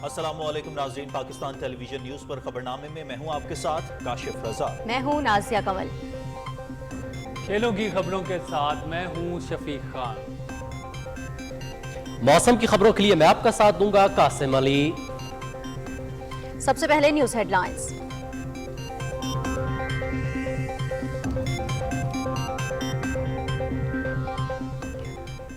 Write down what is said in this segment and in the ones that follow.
السلام علیکم ناظرین، پاکستان ٹیلی ویژن نیوز پر خبرنامے میں ہوں آپ کے ساتھ کاشف رضا۔ میں ہوں نازیہ کمل۔ کھیلوں کی خبروں کے ساتھ میں ہوں شفیق خان۔ موسم کی خبروں کے لیے میں آپ کا ساتھ دوں گا قاسم علی۔ سب سے پہلے نیوز ہیڈ لائنز۔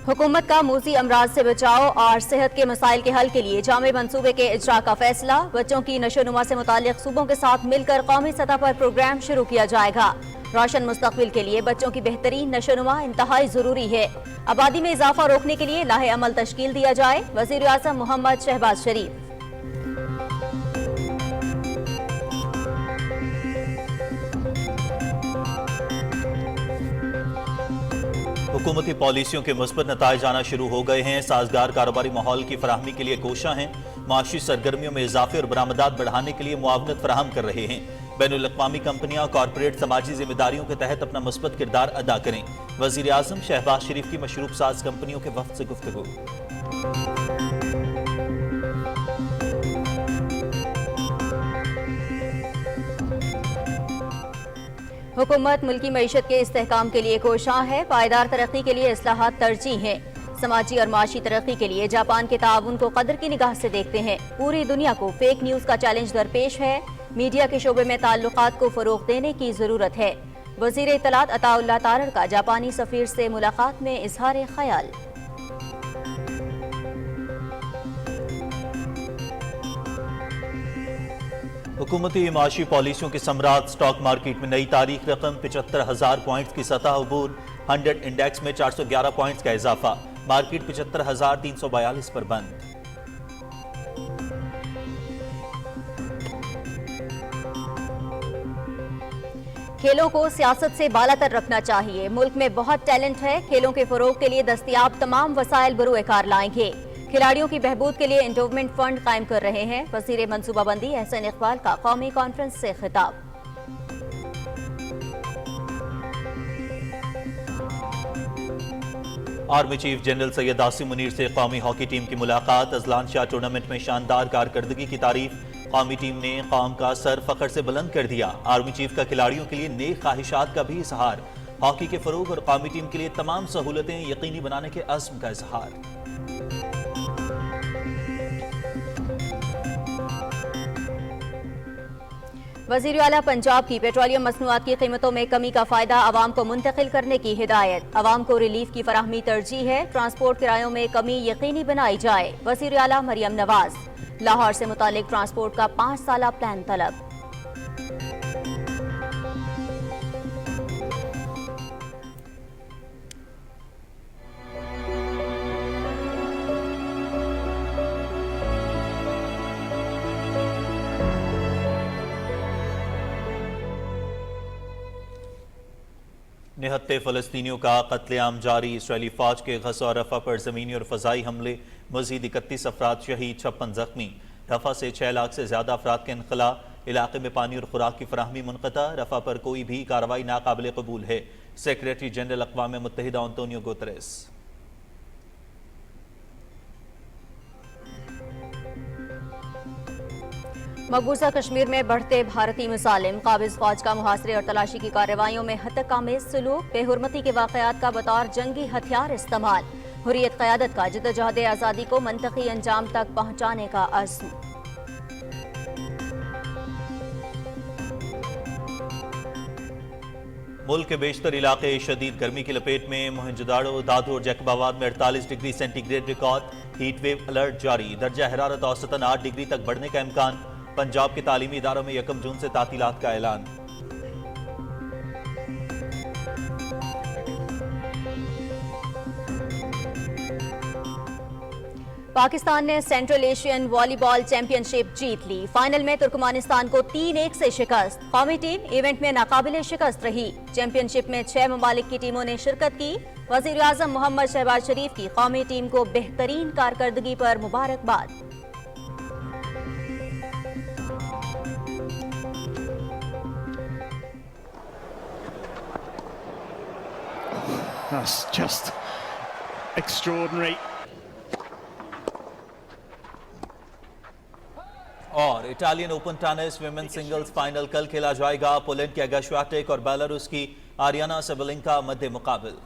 حکومت کا موذی امراض سے بچاؤ اور صحت کے مسائل کے حل کے لیے جامع منصوبے کے اجرا کا فیصلہ۔ بچوں کی نشو و نما سے متعلق صوبوں کے ساتھ مل کر قومی سطح پر پروگرام شروع کیا جائے گا۔ روشن مستقبل کے لیے بچوں کی بہترین نشو و نما انتہائی ضروری ہے۔ آبادی میں اضافہ روکنے کے لیے لاہ عمل تشکیل دیا جائے۔ وزیر اعظم محمد شہباز شریف۔ حکومتی پالیسیوں کے مثبت نتائج آنا شروع ہو گئے ہیں۔ سازگار کاروباری ماحول کی فراہمی کے لیے کوشاں ہیں۔ معاشی سرگرمیوں میں اضافے اور برآمدات بڑھانے کے لیے معاونت فراہم کر رہے ہیں۔ بین الاقوامی کمپنیاں کارپوریٹ سماجی ذمہ داریوں کے تحت اپنا مثبت کردار ادا کریں۔ وزیر اعظم شہباز شریف کی مشروب ساز کمپنیوں کے وفد سے گفتگو۔ حکومت ملکی معیشت کے استحکام کے لیے کوشاں ہے۔ پائیدار ترقی کے لیے اصلاحات ترجیح ہیں۔ سماجی اور معاشی ترقی کے لیے جاپان کے تعاون کو قدر کی نگاہ سے دیکھتے ہیں۔ پوری دنیا کو فیک نیوز کا چیلنج درپیش ہے۔ میڈیا کے شعبے میں تعلقات کو فروغ دینے کی ضرورت ہے۔ وزیر اطلاعات عطا اللہ تارڑ کا جاپانی سفیر سے ملاقات میں اظہار خیال۔ حکومتی معاشی پالیسیوں کے ثمرات۔ سٹاک مارکیٹ میں نئی تاریخ رقم 75,000 پوائنٹس کی سطح عبور۔ 100 انڈیکس میں 411 پوائنٹس کا اضافہ۔ مارکیٹ 75,342 پر بند۔ کھیلوں کو سیاست سے بالا تر رکھنا چاہیے۔ ملک میں بہت ٹیلنٹ ہے۔ کھیلوں کے فروغ کے لیے دستیاب تمام وسائل بروئے کار لائیں گے۔ کھلاڑیوں کی بہبود کے لیے انڈوومنٹ فنڈ قائم کر رہے ہیں۔ وزیر منصوبہ بندی احسن اقبال کا قومی کانفرنس سے خطاب۔ Army chief general Syed Asim Munir سے قومی ہاکی ٹیم کی ملاقات۔ اذلان شاہ ٹورنامنٹ میں شاندار کارکردگی کی تعریف۔ قومی ٹیم نے قوم کا سر فخر سے بلند کر دیا۔ آرمی چیف کا کھلاڑیوں کے لیے نیک خواہشات کا بھی اظہار۔ ہاکی کے فروغ اور قومی ٹیم کے لیے تمام سہولتیں یقینی بنانے کے عزم کا اظہار۔ وزیر اعلیٰ پنجاب کی پیٹرولیم مصنوعات کی قیمتوں میں کمی کا فائدہ عوام کو منتقل کرنے کی ہدایت۔ عوام کو ریلیف کی فراہمی ترجیح ہے۔ ٹرانسپورٹ کرایوں میں کمی یقینی بنائی جائے۔ وزیر اعلیٰ مریم نواز۔ لاہور سے متعلق ٹرانسپورٹ کا 5 سالہ پلان طلب۔ نہتے فلسطینیوں کا قتل عام جاری۔ اسرائیلی فوج کے غزہ اور رفح پر زمینی اور فضائی حملے۔ مزید 31 افراد شہید، 56 زخمی۔ رفح سے 6 لاکھ سے زیادہ افراد کا انخلاء۔ علاقے میں پانی اور خوراک کی فراہمی منقطع۔ رفح پر کوئی بھی کارروائی ناقابل قبول ہے۔ سیکریٹری جنرل اقوام متحدہ انطونیو گوتریس۔ مقبوضہ کشمیر میں بڑھتے بھارتی مظالم۔ قابض فوج کا محاصرے اور تلاشی کی کارروائیوں میں ہتک آمیز سلوک۔ بے حرمتی کے واقعات کا بطور جنگی ہتھیار استعمال۔ حریت قیادت کا جدوجہد آزادی کو منطقی انجام تک پہنچانے کا عزم۔ ملک کے بیشتر علاقے شدید گرمی کی لپیٹ میں۔ موہنجوداڑو، دادو اور جیکب آباد میں 48 degree centigrade record. Heat wave alert جاری۔ درجہ حرارت اوسطاً 8 ڈگری تک بڑھنے کا امکان۔ پنجاب کے تعلیمی اداروں میں 1 جون سے تعطیلات کا اعلان۔ پاکستان نے سینٹرل ایشین والی بال چیمپئن شپ جیت لی۔ فائنل میں ترکمانستان کو 3-1 سے شکست۔ قومی ٹیم ایونٹ میں ناقابل شکست رہی۔ چیمپئن شپ میں 6 ممالک کی ٹیموں نے شرکت کی۔ وزیر اعظم محمد شہباز شریف کی قومی ٹیم کو بہترین کارکردگی پر مبارکباد۔ That's just extraordinary. Italian open tennis women singles final कल खेला जाएगा। पोलैंड की अगा श्वाटेक और बेलारूस की आरियाना सबलेंका मध्य मुकाबल।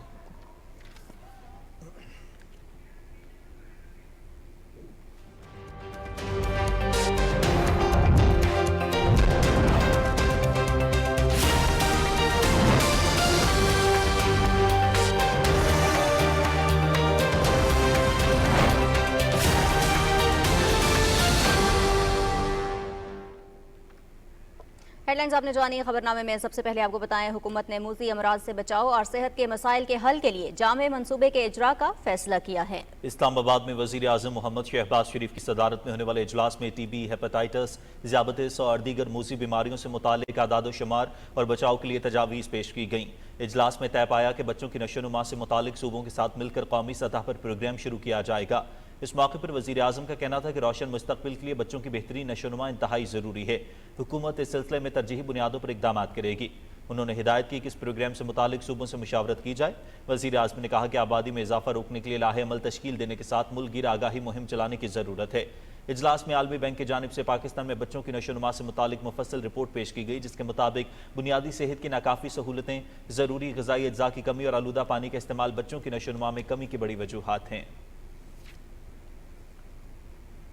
हेडलाइंस आपने जानी। खबरनामे में सबसे पहले आपको बताएं, हुकूमत ने मूसी अमराज से बचाव और सेहत के मसाइल के हल के लिए जामे मंसूबे के इजरा का फैसला किया है। इस्लामाबाद में वजीर आजम मोहम्मद शहबाज शरीफ की सदारत में होने वाले इजलास में टीबी, हेपेटाइटिस, ज़ियाबतीस और दीगर मूसी बीमारियों से मुतालिक आदाद शुमार और बचाव के लिए तजावीज़ पेश की गईं। इजलास में तय पाया कि बच्चों की नशोनुमा से मुतालिक सूबों के साथ मिलकर कौमी सतह पर प्रोग्राम शुरू किया जाएगा। इस मौके पर वज़ीर आज़म का कहना था कि रोशन मुस्तकबिल के लिए बच्चों की बेहतरीन नशोनुमा इंतहाई ज़रूरी है। हुकूमत इस सिलसिले में तरजीही बुनियादों पर इक़दाम करेगी। उन्होंने हिदायत की कि इस प्रोग्राम से मुतालिक सूबों से मुशावरत की जाए। वज़ीर आज़म ने कहा कि आबादी में इजाफा रोकने के लिए लाहे अमल तश्कील देने के साथ मुल्क गिर आगाही मुहिम चलाने की ज़रूरत है। इजलास में आलमी बैंक की जानिब से पाकिस्तान में बच्चों की नशोनुमा से मुतालिक मुफस्सल रिपोर्ट पेश की गई, जिसके मुताबिक बुनियादी सेहत की नाकाफ़ी सहूलतें, ज़रूरी ग़िज़ाई अज्जा की कमी और आलूदा पानी का इस्तेमाल बच्चों की नशोनुमा में कमी की बड़ी वजूहात हैं।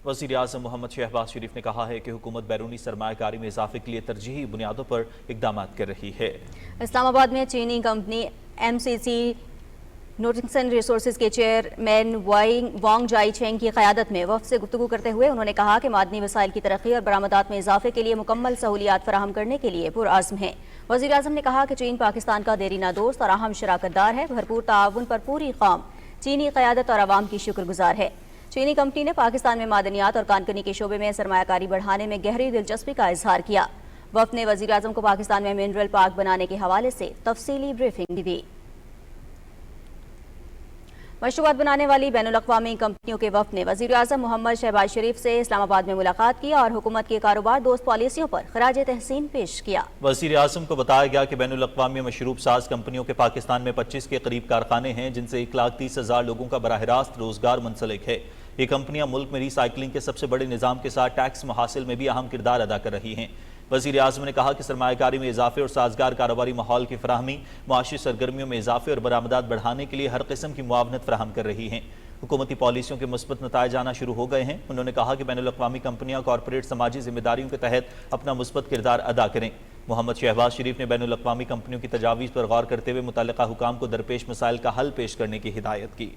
वज़ीर आज़म मोहम्मद शहबाज शरीफ ने कहा है कि हुकूमत बैरूनी सरमायाकारी में इजाफे के लिए तरजीही बुनियादों पर इक़दाम कर रही है। इस्लामाबाद में चीनी कंपनी MCC नोटिंगसन रिसोर्सेज के चेयरमैन वांग जाई चेंग की क़यादत में वफ़द से गुफ्तगू करते हुए उन्होंने कहा कि मादनी वसाइल की तरक्की और बरामदात में इजाफे के लिए मुकम्मल सहूलियात फराहम करने के लिए पुरअज़्म है। वज़ीर आज़म ने कहा कि चीन पाकिस्तान का देरीना दोस्त और अहम शराकतदार है। भरपूर ताउन पर पूरी कौम चीनी क़यादत और आवाम की शुक्रगुजार है। चीनी कंपनी ने पाकिस्तान में मादनियात और कानकनी के शोबे में सरमायाकारी बढ़ाने में गहरी दिलचस्पी का इजहार किया। वफ़द ने वज़ीर आज़म को पाकिस्तान में मिनरल पार्क बनाने के हवाले से तफसीली ब्रीफिंग दी। मशरूबात बनाने वाली बैनुल-अक़वामी कंपनियों के वफ़द ने वज़ीर आज़म मोहम्मद शहबाज शरीफ से इस्लामाबाद में मुलाकात की और हुकूमत की कारोबार दोस्त पॉलिसियों पर खराज तहसीन पेश किया। वज़ीर आज़म को बताया गया कि बैनुल-अक़वामी मशरूब साज कंपनियों के पाकिस्तान में 25 के करीब कारखाने हैं, जिनसे 1,30,000 लोगों का बराह रास्त रोजगार मुंसलिक है। ये कंपनियां मुल्क में रिसाइकलिंग के सबसे बड़े निज़ाम के साथ टैक्स मुहासिल में भी अहम किरदार अदा कर रही हैं। वज़ीर आज़म ने कहा कि सरमायाकारी में इजाफे और साजगार कारोबारी माहौल की फराहमी मुआशी सरगर्मियों में इजाफे और बरामदात बढ़ाने के लिए हर किस्म की मुआवनत फराहम कर रही हैं। हुकूमती पॉलिसियों के मुस्बत नताइज आना शुरू हो गए हैं। उन्होंने कहा कि बैनुल-अक़वामी कंपनियां कॉरपोरेट समाजी जिम्मेदारियों के तहत अपना मुस्बत किरदार अदा करें। मोहम्मद शहबाज शरीफ ने बैनुल-अक़वामी कंपनियों की तजावीज़ पर गौर करते हुए मुतल्लिका हुकाम को दरपेश मसाइल का हल पेश करने की हिदायत की।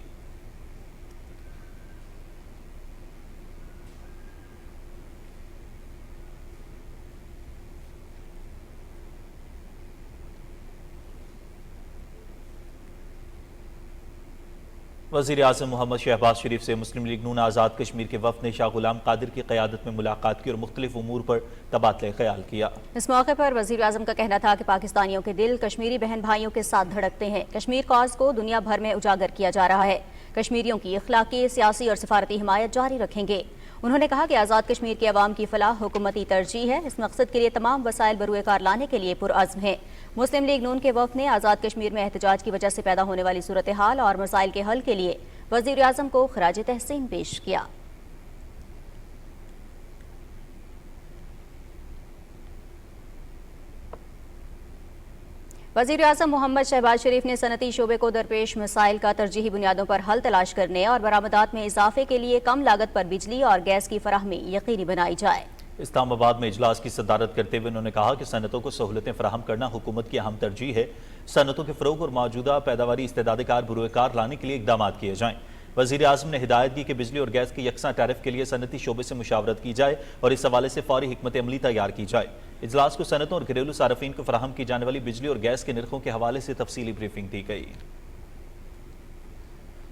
वज़ीर आज़म मोहम्मद शहबाज शरीफ से मुस्लिम लीग नून आज़ाद कश्मीर के वफ़द ने शाह गुलाम कादिर की क़यादत में मुलाकात की और मुख्तलिफ उमूर पर तबादला ख्याल किया। इस मौके पर वज़ीर आज़म का कहना था कि पाकिस्तानियों के दिल कश्मीरी बहन भाइयों के साथ धड़कते हैं। कश्मीर कॉज को दुनिया भर में उजागर किया जा रहा है। कश्मीरियों की अखलाकी, सियासी और सिफारती हिमायत जारी रखेंगे। उन्होंने कहा कि आज़ाद कश्मीर के अवाम की फलाह हुकूमती तरजीह है। इस मकसद के लिए तमाम वसाइल बरूए कार लाने के लिए पुरअज़्म है। मुस्लिम लीग नून के वफ़द ने आज़ाद कश्मीर में एहतजाज की वजह से पैदा होने वाली सूरत हाल और मसाइल के हल के लिए वज़ीर आज़म को खराज तहसीन पेश किया। वज़ीर आज़म मोहम्मद शहबाज शरीफ ने सनती शोबे को दरपेश मसाइल का तरजीही बुनियादों पर हल तलाश करने और बरामदात में इजाफे के लिए कम लागत पर बिजली और गैस की फराहमी यकीनी बनाई जाए। इस्लामाबाद में इजलास की सदारत करते हुए उन्होंने कहा कि सनतों को सहूलतें फराहम करना हुकूमत की अहम तरजीह है। सनतों के फ़रोग और मौजूदा पैदावारी इस्तेदादकार बुरुएकार लाने के लिए इक़दाम किए जाएँ। वज़ीर आज़म ने हिदायत की कि बिजली और गैस के यकसा टैरिफ के लिए सनती शोबे से मुशावरत की जाए और इस हवाले से फौरी हिकमत अमली तैयार की जाए। इजलास को सनतों और घरेलू सार्फिन को फराहम की जाने वाली बिजली और गैस के निर्खों के हवाले से तफसीली ब्रीफिंग दी गई।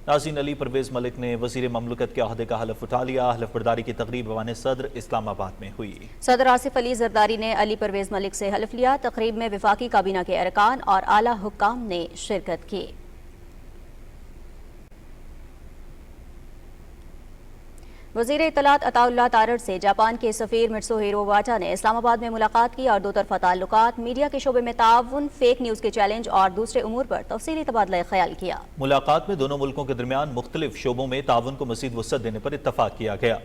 नाज़रीन, अली परवेज़ मलिक ने वज़ीर ममलकत के अहदे का हलफ उठा लिया। हलफ बरदारी की तकरीब ऐवान सदर इस्लामाबाद में हुई। सदर आसिफ अली जरदारी ने अली परवेज़ मलिक से हलफ लिया। तकरीब में वफाकी काबीना के अरकान और आला हुक्काम ने शिरकत की। वज़ीर इत्तलात अताउल्लाह तारड़ से जापान के सफ़ीर मित्सुहिरो वाटा ने इस्लामाबाद में मुलाकात की और दो तरफ़ा ताल्लुकात, मीडिया के शोबे में ताउन, फेक न्यूज़ के चैलेंज और दूसरे उमूर पर तफसीली तबादला ख्याल किया। मुलाकात में दोनों मुल्कों के दरमियान मुख्तलिफ शोबों में ताउन को मज़ीद वुसअत देने पर इत्तफाक किया गया।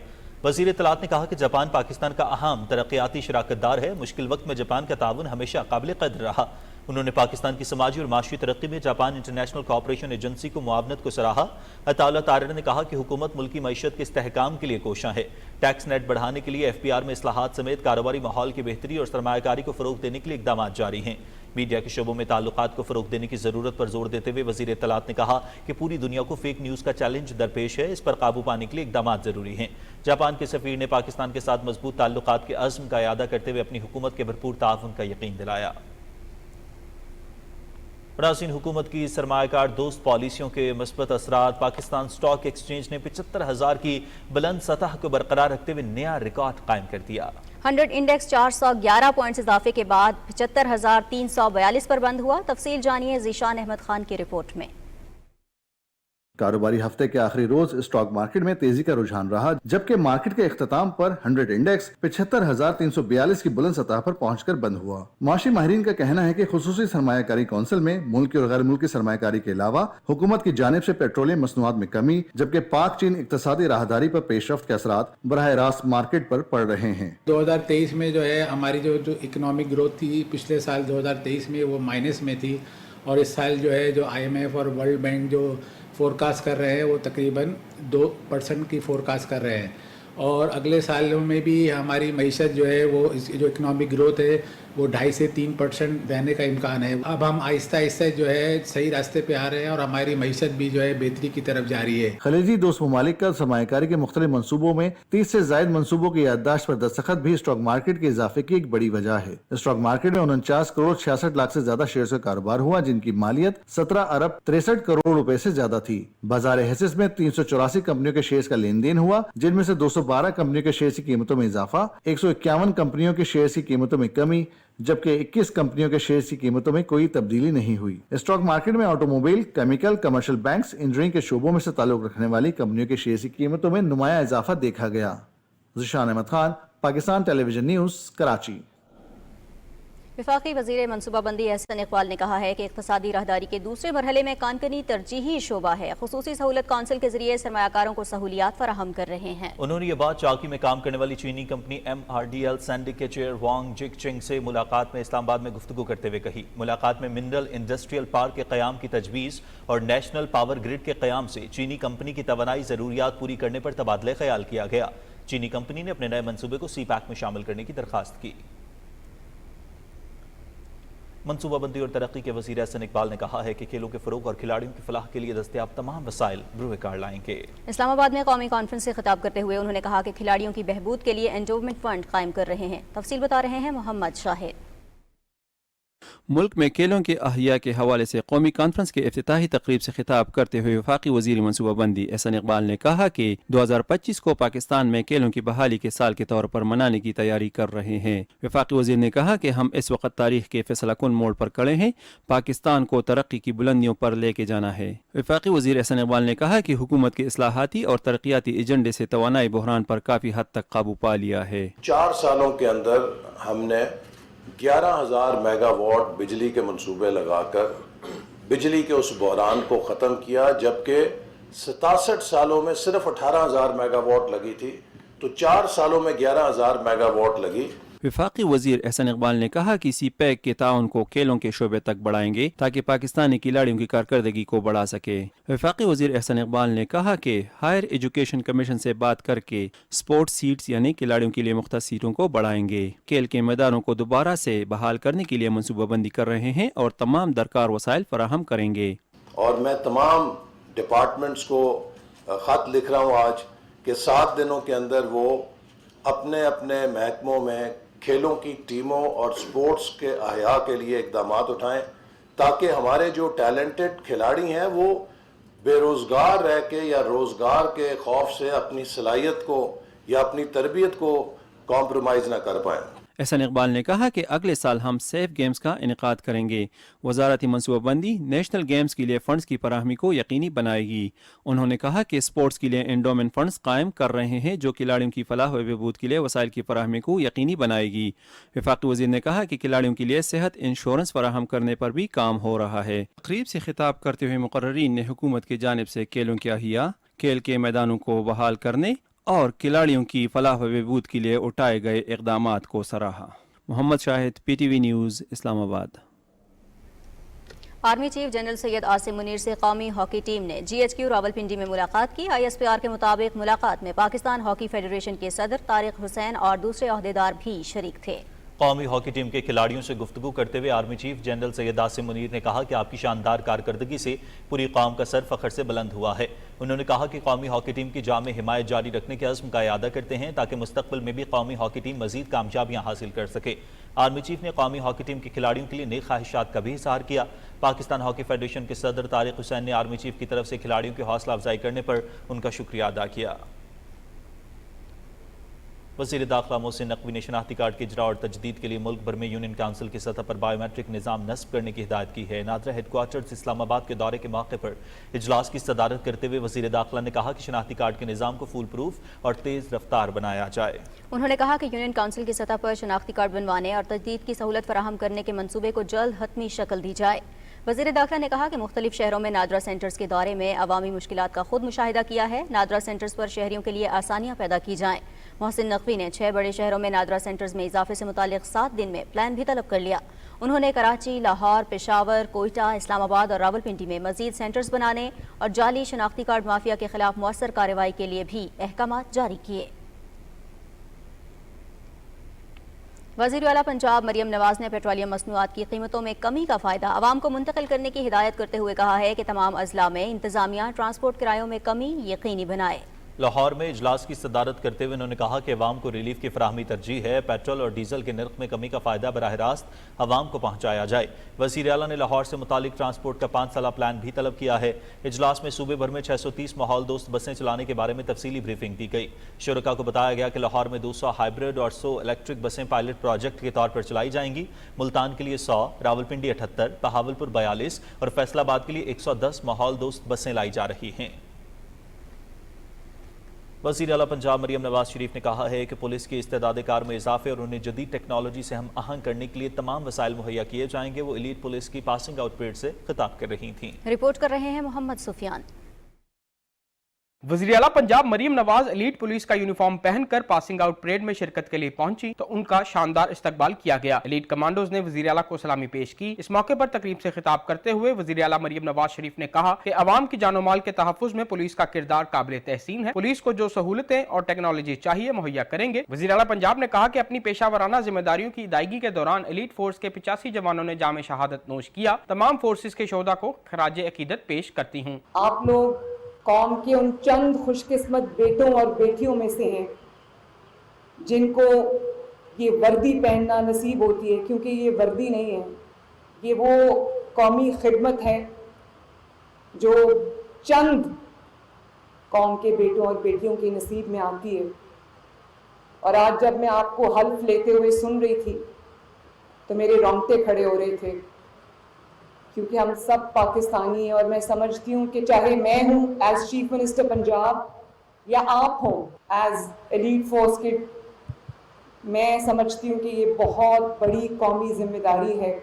وزیر اطلاعات نے کہا کہ جاپان پاکستان کا اہم ترقیاتی شراکت دار ہے. مشکل وقت میں جاپان کا تعاون ہمیشہ قابل قدر رہا. انہوں نے پاکستان کی سماجی اور معاشی ترقی میں جاپان انٹرنیشنل کوآپریشن ایجنسی کو معاونت کو سراہا. عطا اللہ طارڑ نے کہا کہ حکومت ملکی معیشت کے استحکام کے لیے کوشاں ہے. ٹیکس نیٹ بڑھانے کے لیے FPR میں اصلاحات سمیت کاروباری ماحول کی بہتری اور سرمایہ کاری کو فروغ دینے کے لیے اقدامات جاری ہیں. میڈیا کے شعبوں میں تعلقات کو فروغ دینے کی ضرورت پر زور دیتے ہوئے وزیر اطلاعات نے کہا کہ پوری دنیا کو فیک نیوز کا چیلنج درپیش ہے. اس پر قابو پانے کے لیے اقدامات ضروری ہیں. جاپان کے سفیر نے پاکستان کے ساتھ مضبوط تعلقات کے عزم کا اعادہ کرتے ہوئے اپنی حکومت کے بھرپور تعاون کا یقین دلایا. برازیل حکومت کی سرمایہ کار دوست پالیسیوں کے مثبت اثرات. پاکستان سٹاک ایکسچینج نے 75,000 کی بلند سطح کو برقرار رکھتے ہوئے نیا ریکارڈ قائم کر دیا. 100 انڈیکس 411 پوائنٹس اضافے کے بعد 75,342 پر بند ہوا. تفصیل جانیے ذیشان احمد خان کی رپورٹ میں. کاروباری ہفتے کے آخری روز اسٹاک مارکیٹ میں تیزی کا رجحان رہا، جبکہ مارکیٹ کے اختتام پر 100 انڈیکس 75,342 کی بلند سطح پر پہنچ کر بند ہوا. معاشی ماہرین کا کہنا ہے کہ خصوصی سرمایہ کاری کونسل میں ملکی اور غیر ملکی سرمایہ کاری کے علاوہ حکومت کی جانب سے پیٹرولیم مصنوعات میں کمی، جبکہ پاک چین اقتصادی راہداری پر پیش رفت کے اثرات براہ راست مارکیٹ پر پڑ رہے ہیں. 2023 میں جو ہے ہماری جو اکنامک گروتھ تھی پچھلے سال 2023 میں وہ مائنس میں تھی، اور اس سال جو ہے جو IMF اور ورلڈ بینک جو فورکاسٹ کر رہے ہیں وہ تقریباً 2% کی فورکاسٹ کر رہے ہیں. اور اگلے سالوں میں بھی ہماری معیشت جو ہے وہ جو اکنامک گروتھ ہے وہ 2.5 سے 3% رہنے کا امکان ہے. اب ہم آہستہ آہستہ جو ہے صحیح راستے پہ آ رہے ہیں اور ہماری معیشت بھی جو ہے بہتری کی طرف جا رہی ہے. خلیجی دوست ممالک کا سرمایہ کاری کے مختلف منصوبوں میں 30 سے زائد منصوبوں کی یادداشت پر دستخط بھی اسٹاک مارکیٹ کے اضافے کی ایک بڑی وجہ ہے. اسٹاک مارکیٹ میں 49 کروڑ 66 لاکھ سے زیادہ شیئرز کا کاروبار ہوا، جن کی مالیت 17 ارب 63 کروڑ روپے سے زیادہ تھی. بازار حصص میں 384 کمپنیوں کے شیئرز کا لین دین ہوا، جن میں سے 212 کمپنیوں کے شیئرز کی قیمتوں میں اضافہ، 151 کمپنیوں کے شیئرز کی قیمتوں میں کمی، جبکہ 21 کمپنیوں کے شیئرز کی قیمتوں میں کوئی تبدیلی نہیں ہوئی. اسٹاک مارکیٹ میں auto mobile, chemical, commercial banks, engineering کے شعبوں میں سے تعلق رکھنے والی کمپنیوں کے شیئرز کی قیمتوں میں نمایاں اضافہ دیکھا گیا. ذیشان احمد خان، پاکستان ٹیلی ویژن نیوز، کراچی. وفاقی وزیر منصوبہ بندی احسن اقبال نے کہا ہے کہ اقتصادی راہداری کے دوسرے مرحلے میں کانکنی ترجیحی شعبہ ہے. خصوصی سہولت کونسل کے ذریعے سرمایہ کاروں کو سہولیات فراہم کر رہے ہیں. انہوں نے یہ بات چاکی میں کام کرنے والی چینی کمپنی MRDL سینڈی کے چیئر وانگ جک چنگ سے ملاقات میں اسلام آباد میں گفتگو کرتے ہوئے کہی. ملاقات میں منرل انڈسٹریل پارک کے قیام کی تجویز اور نیشنل پاور گرڈ کے قیام سے چینی کمپنی کی توانائی ضروریات پوری کرنے پر تبادلہ خیال کیا گیا. چینی کمپنی نے اپنے نئے منصوبے کو CPEC میں شامل کرنے کی درخواست کی. منصوبہ بندی اور ترقی کے وزیر احسن اقبال نے کہا ہے کہ کھیلوں کے فروغ اور کھلاڑیوں کی فلاح کے لیے دستیاب تمام وسائل بروئے کار لائیں گے. اسلام آباد میں قومی کانفرنس سے خطاب کرتے ہوئے انہوں نے کہا کہ کھلاڑیوں کی بہبود کے لیے انڈومنٹ فنڈ قائم کر رہے ہیں. تفصیل بتا رہے ہیں محمد شاہد. ملک میں کھیلوں کے احیاء کے حوالے سے قومی کانفرنس کے افتتاحی تقریب سے خطاب کرتے ہوئے وفاقی وزیر منصوبہ بندی احسن اقبال نے کہا کہ 2025 کو پاکستان میں کھیلوں کی بحالی کے سال کے طور پر منانے کی تیاری کر رہے ہیں. وفاقی وزیر نے کہا کہ ہم اس وقت تاریخ کے فیصلہ کن موڑ پر کھڑے ہیں. پاکستان کو ترقی کی بلندیوں پر لے کے جانا ہے. وفاقی وزیر احسن اقبال نے کہا کہ حکومت کے اصلاحاتی اور ترقیاتی ایجنڈے سے توانائی بحران پر کافی حد تک قابو پا لیا ہے. 4 سالوں کے اندر ہم نے 11,000 میگا واٹ بجلی کے منصوبے لگا کر بجلی کے اس بحران کو ختم کیا، جبکہ 67 سالوں میں صرف 18,000 میگا واٹ لگی تھی، تو 4 سالوں میں 11,000 میگا واٹ لگی. وفاقی وزیر احسن اقبال نے کہا کہ CPEC کے تعاون کو کھیلوں کے شعبے تک بڑھائیں گے تاکہ پاکستانی کھلاڑیوں کی کارکردگی کو بڑھا سکے. وفاقی وزیر احسن اقبال نے کہا کہ ہائر ایجوکیشن کمیشن سے بات کر کے سپورٹ سیٹس یعنی کھلاڑیوں کے لیے مختص سیٹوں کو بڑھائیں گے. کھیل کے میدانوں کو دوبارہ سے بحال کرنے کے لیے منصوبہ بندی کر رہے ہیں اور تمام درکار وسائل فراہم کریں گے. اور میں تمام ڈپارٹمنٹس کو خط لکھ رہا ہوں آج کہ 7 دنوں کے اندر وہ اپنے اپنے محکموں میں کھیلوں کی ٹیموں اور سپورٹس کے احیاء کے لیے اقدامات اٹھائیں، تاکہ ہمارے جو ٹیلنٹڈ کھلاڑی ہیں وہ بے روزگار رہ کے یا روزگار کے خوف سے اپنی صلاحیت کو یا اپنی تربیت کو کمپرومائز نہ کر پائیں. احسن اقبال نے کہا کہ اگلے سال ہم سیف گیمز کا انعقاد کریں گے. وزارتی منصوبہ بندی نیشنل گیمز کے لیے فنڈز کی فراہمی کو یقینی بنائے گی. انہوں نے کہا کہ سپورٹس کے لیے انڈومنٹ فنڈز قائم کر رہے ہیں جو کھلاڑیوں کی فلاح و بہبود کے لیے وسائل کی فراہمی کو یقینی بنائے گی. وفاقی وزیر نے کہا کہ کھلاڑیوں کے لیے صحت انشورنس فراہم کرنے پر بھی کام ہو رہا ہے. تقریب سے خطاب کرتے ہوئے مقررین نے حکومت کی جانب سے کھیلوں کے احیاء، کھیل کے میدانوں کو بحال کرنے اور کھلاڑیوں کی فلاح و بہبود کے لیے اٹھائے گئے اقدامات کو سراہا۔ محمد شاہد، پی ٹی وی نیوز، اسلام آباد۔ Army chief general Syed Asim Munir سے قومی ہاکی ٹیم نے جی ایچ کیو راولپنڈی میں ملاقات کی۔ آئی ایس پی آر کے مطابق ملاقات میں پاکستان ہاکی فیڈریشن کے صدر طارق حسین اور دوسرے عہدیدار بھی شریک تھے۔ قومی ہاکی ٹیم کے کھلاڑیوں سے گفتگو کرتے ہوئے army chief general Syed Asim Munir نے کہا کہ آپ کی شاندار کارکردگی سے پوری قوم کا سر فخر سے بلند ہوا ہے۔ انہوں نے کہا کہ قومی ہاکی ٹیم کی جامع حمایت جاری رکھنے کے عزم کا اعادہ کرتے ہیں تاکہ مستقبل میں بھی قومی ہاکی ٹیم مزید کامیابیاں حاصل کر سکے۔ آرمی چیف نے قومی ہاکی ٹیم کے کھلاڑیوں کے لیے نیک خواہشات کا بھی اظہار کیا۔ پاکستان ہاکی فیڈریشن کے صدر طارق حسین نے آرمی چیف کی طرف سے کھلاڑیوں کی حوصلہ افزائی کرنے پر ان کا شکریہ ادا کیا۔ وزیر داخلہ محسن نقوی نے شناختی کارڈ کے اجراء اور تجدید کے لیے ملک بھر میں یونین کونسل کی سطح پر بائیو میٹرک نظام نصب کرنے کی ہدایت کی ہے۔ نادرا ہیڈ کوارٹرز اسلام آباد کے دورے کے موقع پر اجلاس کی صدارت کرتے ہوئے وزیر داخلہ نے کہا کہ شناختی کارڈ کے نظام کو فول پروف اور تیز رفتار بنایا جائے۔ انہوں نے کہا کہ یونین کونسل کی سطح پر شناختی کارڈ بنوانے اور تجدید کی سہولت فراہم کرنے کے منصوبے کو جلد حتمی شکل دی جائے۔ وزیر داخلہ نے کہا کہ مختلف شہروں میں نادرا سینٹرز کے دورے میں عوامی مشکلات کا خود مشاہدہ کیا ہے۔ نادرا سینٹرز پر شہریوں کے لیے آسانیاں پیدا کی جائیں۔ محسن نقوی نے 6 بڑے شہروں میں نادرا سینٹرز میں اضافے سے متعلق 7 دن میں پلان بھی طلب کر لیا۔ انہوں نے کراچی، لاہور، پشاور، کوئٹہ، اسلام آباد اور راولپنڈی میں مزید سینٹرز بنانے اور جعلی شناختی کارڈ مافیا کے خلاف مؤثر کارروائی کے لیے بھی احکامات جاری کیے۔ وزیر اعلیٰ پنجاب مریم نواز نے پیٹرولیم مصنوعات کی قیمتوں میں کمی کا فائدہ عوام کو منتقل کرنے کی ہدایت کرتے ہوئے کہا ہے کہ تمام اضلاع میں انتظامیہ ٹرانسپورٹ کرایوں میں کمی یقینی بنائے۔ لاہور میں اجلاس کی صدارت کرتے ہوئے انہوں نے کہا کہ عوام کو ریلیف کی فراہمی ترجیح ہے۔ پیٹرول اور ڈیزل کے نرخ میں کمی کا فائدہ براہ راست عوام کو پہنچایا جائے۔ وزیر اعلیٰ نے لاہور سے متعلق ٹرانسپورٹ کا 5 سالہ پلان بھی طلب کیا ہے۔ اجلاس میں صوبے بھر میں 630 ماحول دوست بسیں چلانے کے بارے میں تفصیلی بریفنگ دی گئی۔ شرکاء کو بتایا گیا کہ لاہور میں 200 ہائیبرڈ اور 100 الیکٹرک بسیں پائلٹ پروجیکٹ کے طور پر چلائی جائیں گی۔ ملتان کے لیے 100، راولپنڈی 78، بہاولپور 42 اور فیصل آباد کے لیے 110 ماحول دوست بسیں لائی جا رہی ہیں۔ وزیر اعلیٰ پنجاب مریم نواز شریف نے کہا ہے کہ پولیس کی استعداد کار میں اضافے اور انہیں جدید ٹیکنالوجی سے ہم آہنگ کرنے کے لیے تمام وسائل مہیا کیے جائیں گے۔ وہ ایلیٹ پولیس کی پاسنگ آؤٹ پریڈ سے خطاب کر رہی تھیں۔ رپورٹ کر رہے ہیں محمد سفیان۔ وزیر اعلیٰ پنجاب مریم نواز ایلیٹ پولیس کا یونیفارم پہن کر پاسنگ آؤٹ پریڈ میں شرکت کے لیے پہنچی تو ان کا شاندار استقبال کیا گیا۔ ایلیٹ کمانڈوز نے وزیر اعلیٰ کو سلامی پیش کی۔ اس موقع پر تقریب سے خطاب کرتے ہوئے وزیر اعلیٰ مریم نواز شریف نے کہا کہ عوام کی جان و مال کے تحفظ میں پولیس کا کردار قابل تحسین ہے۔ پولیس کو جو سہولتیں اور ٹیکنالوجی چاہیے مہیا کریں گے۔ وزیر اعلیٰ پنجاب نے کہا کہ اپنی پیشہ ورانہ ذمہ داریوں کی ادائیگی کے دوران ایلیٹ فورس کے 85 جوانوں نے جام شہادت نوش کیا۔ تمام فورسز کے شہداء کو خراج عقیدت پیش کرتی ہوں۔ آپ لوگ قوم کے ان چند خوش قسمت بیٹوں اور بیٹیوں میں سے ہیں جن کو یہ وردی پہننا نصیب ہوتی ہے، کیونکہ یہ وردی نہیں ہے، یہ وہ قومی خدمت ہے جو چند قوم کے بیٹوں اور بیٹیوں کے نصیب میں آتی ہے۔ اور آج جب میں آپ کو حلف لیتے ہوئے سن رہی تھی تو میرے رونگٹے کھڑے ہو رہے تھے، کیونکہ ہم سب پاکستانی ہیں اور میں سمجھتی ہوں کہ چاہے میں ہوں ایز چیف منسٹر پنجاب یا آپ ہوں ایز ایلیٹ فورس کے، میں سمجھتی ہوں کہ یہ بہت بڑی قومی ذمہ داری ہے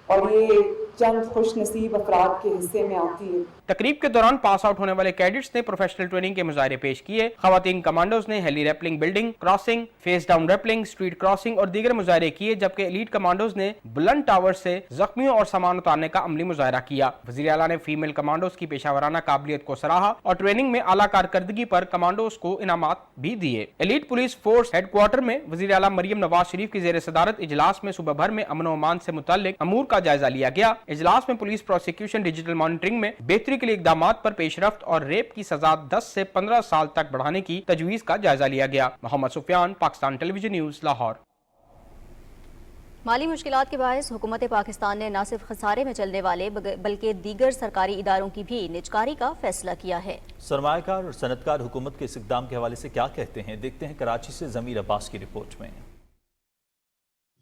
اور یہ چند خوش نصیب افراد کے حصے میں آتی ہے۔ تقریب کے دوران پاس آؤٹ ہونے والے کیڈٹس نے پروفیشنل ٹریننگ کے مظاہرے پیش کیے۔ خواتین کمانڈوز نے heli rappelling, building crossing, face down rappelling, street crossing اور دیگر مظاہرے کیے، جبکہ ایلیٹ کمانڈوز نے بلند ٹاور سے زخمیوں اور سامان اتارنے کا عملی مظاہرہ کیا۔ وزیر اعلیٰ نے فیمیل کمانڈوز کی پیشہ ورانہ قابلیت کو سراہا اور ٹریننگ میں اعلیٰ کارکردگی پر کمانڈوز کو انعامات بھی دیے۔ Elite police force headquarter میں وزیر اعلیٰ مریم نواز شریف کی زیر صدارت اجلاس میں صوبہ بھر میں امن و امان سے متعلق امور کا جائزہ لیا گیا۔ اجلاس میں پولیس پروسیکیوشن ڈیجیٹل مانیٹرنگ میں بہتری کے لیے اقدامات پر پیش رفت اور ریپ کی سزا 10 سے 15 سال تک بڑھانے کی تجویز کا جائزہ لیا گیا۔ محمد سفیان، پاکستان ٹیلی ویژن نیوز، لاہور۔ مالی مشکلات کے باعث حکومت پاکستان نے نہ صرف خسارے میں چلنے والے بلکہ دیگر سرکاری اداروں کی بھی نجکاری کا فیصلہ کیا ہے۔ سرمایہ کار اور صنعت کار حکومت کے اس اقدام کے حوالے سے کیا کہتے ہیں، دیکھتے ہیں کراچی سے ضمیر عباس کی رپورٹ میں۔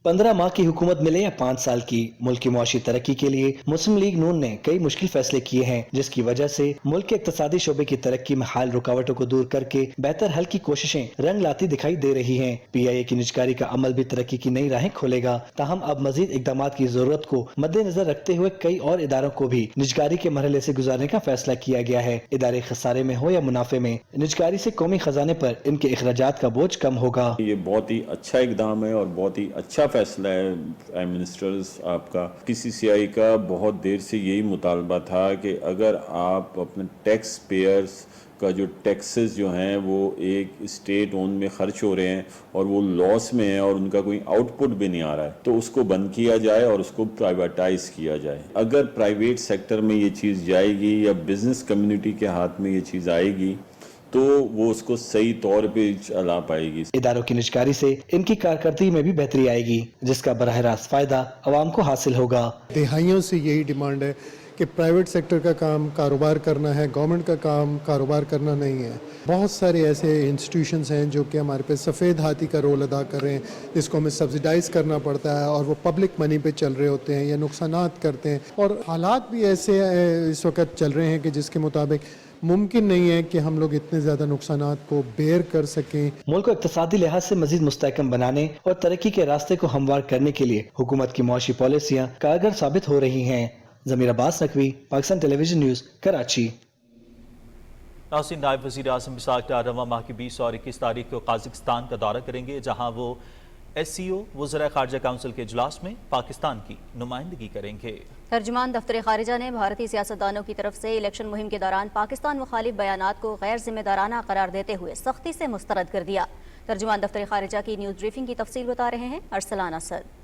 15 माह की हुकूमत मिले या 5 साल की, मुल्क की मुआशी तरक्की के लिए मुस्लिम लीग नून ने कई मुश्किल फैसले किए हैं, जिसकी वजह से मुल्क के इक्तिसादी शोबे की तरक्की में हाल रुकावटों को दूर करके बेहतर हल की कोशिशें रंग लाती दिखाई दे रही हैं। PIA की निजकारी का अमल भी तरक्की की नई राहें खोलेगा। ताहम अब मजीद इकदाम की जरूरत को मद्देनजर रखते हुए कई और इदारों को भी निजकारी के मरहले से गुजारने का फैसला किया गया है। इदारे खसारे में हो या मुनाफे में, निजकारी से कौमी खजाने पर इनके अखराजात का बोझ कम होगा। ये बहुत ही अच्छा इकदाम है और बहुत ही अच्छा फैसला है प्राइम मिनिस्टर्स आपका। PCCI का बहुत देर से यही मुतालबा था कि अगर आप अपने टैक्स पेयर्स का जो टैक्सेस जो हैं वो एक स्टेट ओन में खर्च हो रहे हैं और वो लॉस में है और उनका कोई आउटपुट भी नहीं आ रहा है, तो उसको बंद किया जाए और उसको प्राइवेटाइज किया जाए। अगर प्राइवेट सेक्टर में ये चीज़ जाएगी या बिजनेस कम्युनिटी के हाथ में ये चीज़ आएगी तो वो उसको सही तौर पे चला पाएगी। इदारों की निजकारी से इनकी कारकर्दगी में भी बेहतरी आएगी, जिसका बराह रास्त फायदा अवाम को हासिल होगा। दहाइयों से यही डिमांड है कि प्राइवेट सेक्टर का काम कारोबार करना है, गवर्नमेंट का काम कारोबार करना नहीं है। बहुत सारे ऐसे इंस्टीट्यूशंस हैं जो कि हमारे पे सफ़ेद हाथी का रोल अदा कर रहे हैं, जिसको हमें सब्सिडाइज करना पड़ता है और वो पब्लिक मनी पे चल रहे होते हैं या नुकसानात करते हैं। और हालात भी ऐसे इस वक्त चल रहे हैं कि जिसके मुताबिक मुमकिन नहीं है कि हम लोग इतने ज़्यादा नुकसानात को बेयर कर सकें। मुल्क को इक्तिसादी लिहाज से मजीद मुस्तहकम बनाने और तरक्की के रास्ते को हमवार करने के लिए हुकूमत की मुआशी पॉलिसियाँ कारगर साबित हो रही हैं। ज़मीर अब्बास नकवी, पाकिस्तान टेलीविजन न्यूज़, कराची। नाज़रीन, नायब वज़ीर आज़म इसाक डार रवां माह की 20 और 21 तारीख को काज़ाकिस्तान का दौरा करेंगे, जहाँ वो SCO वज़ीर ख़ारजा काउंसिल के इजलास में पाकिस्तान की नुमाइंदगी करेंगे। तर्जुमान दफ्तर खारिजा ने भारतीय सियासतदानों की तरफ से इलेक्शन मुहिम के दौरान पाकिस्तान मुखालिफ बयानात को गैर जिम्मेदाराना करार देते हुए सख्ती से मुस्तरद कर दिया। तर्जुमान दफ्तर खारिजा की न्यूज़ ब्रीफिंग की तफसील बता रहे हैं अरसलान असद।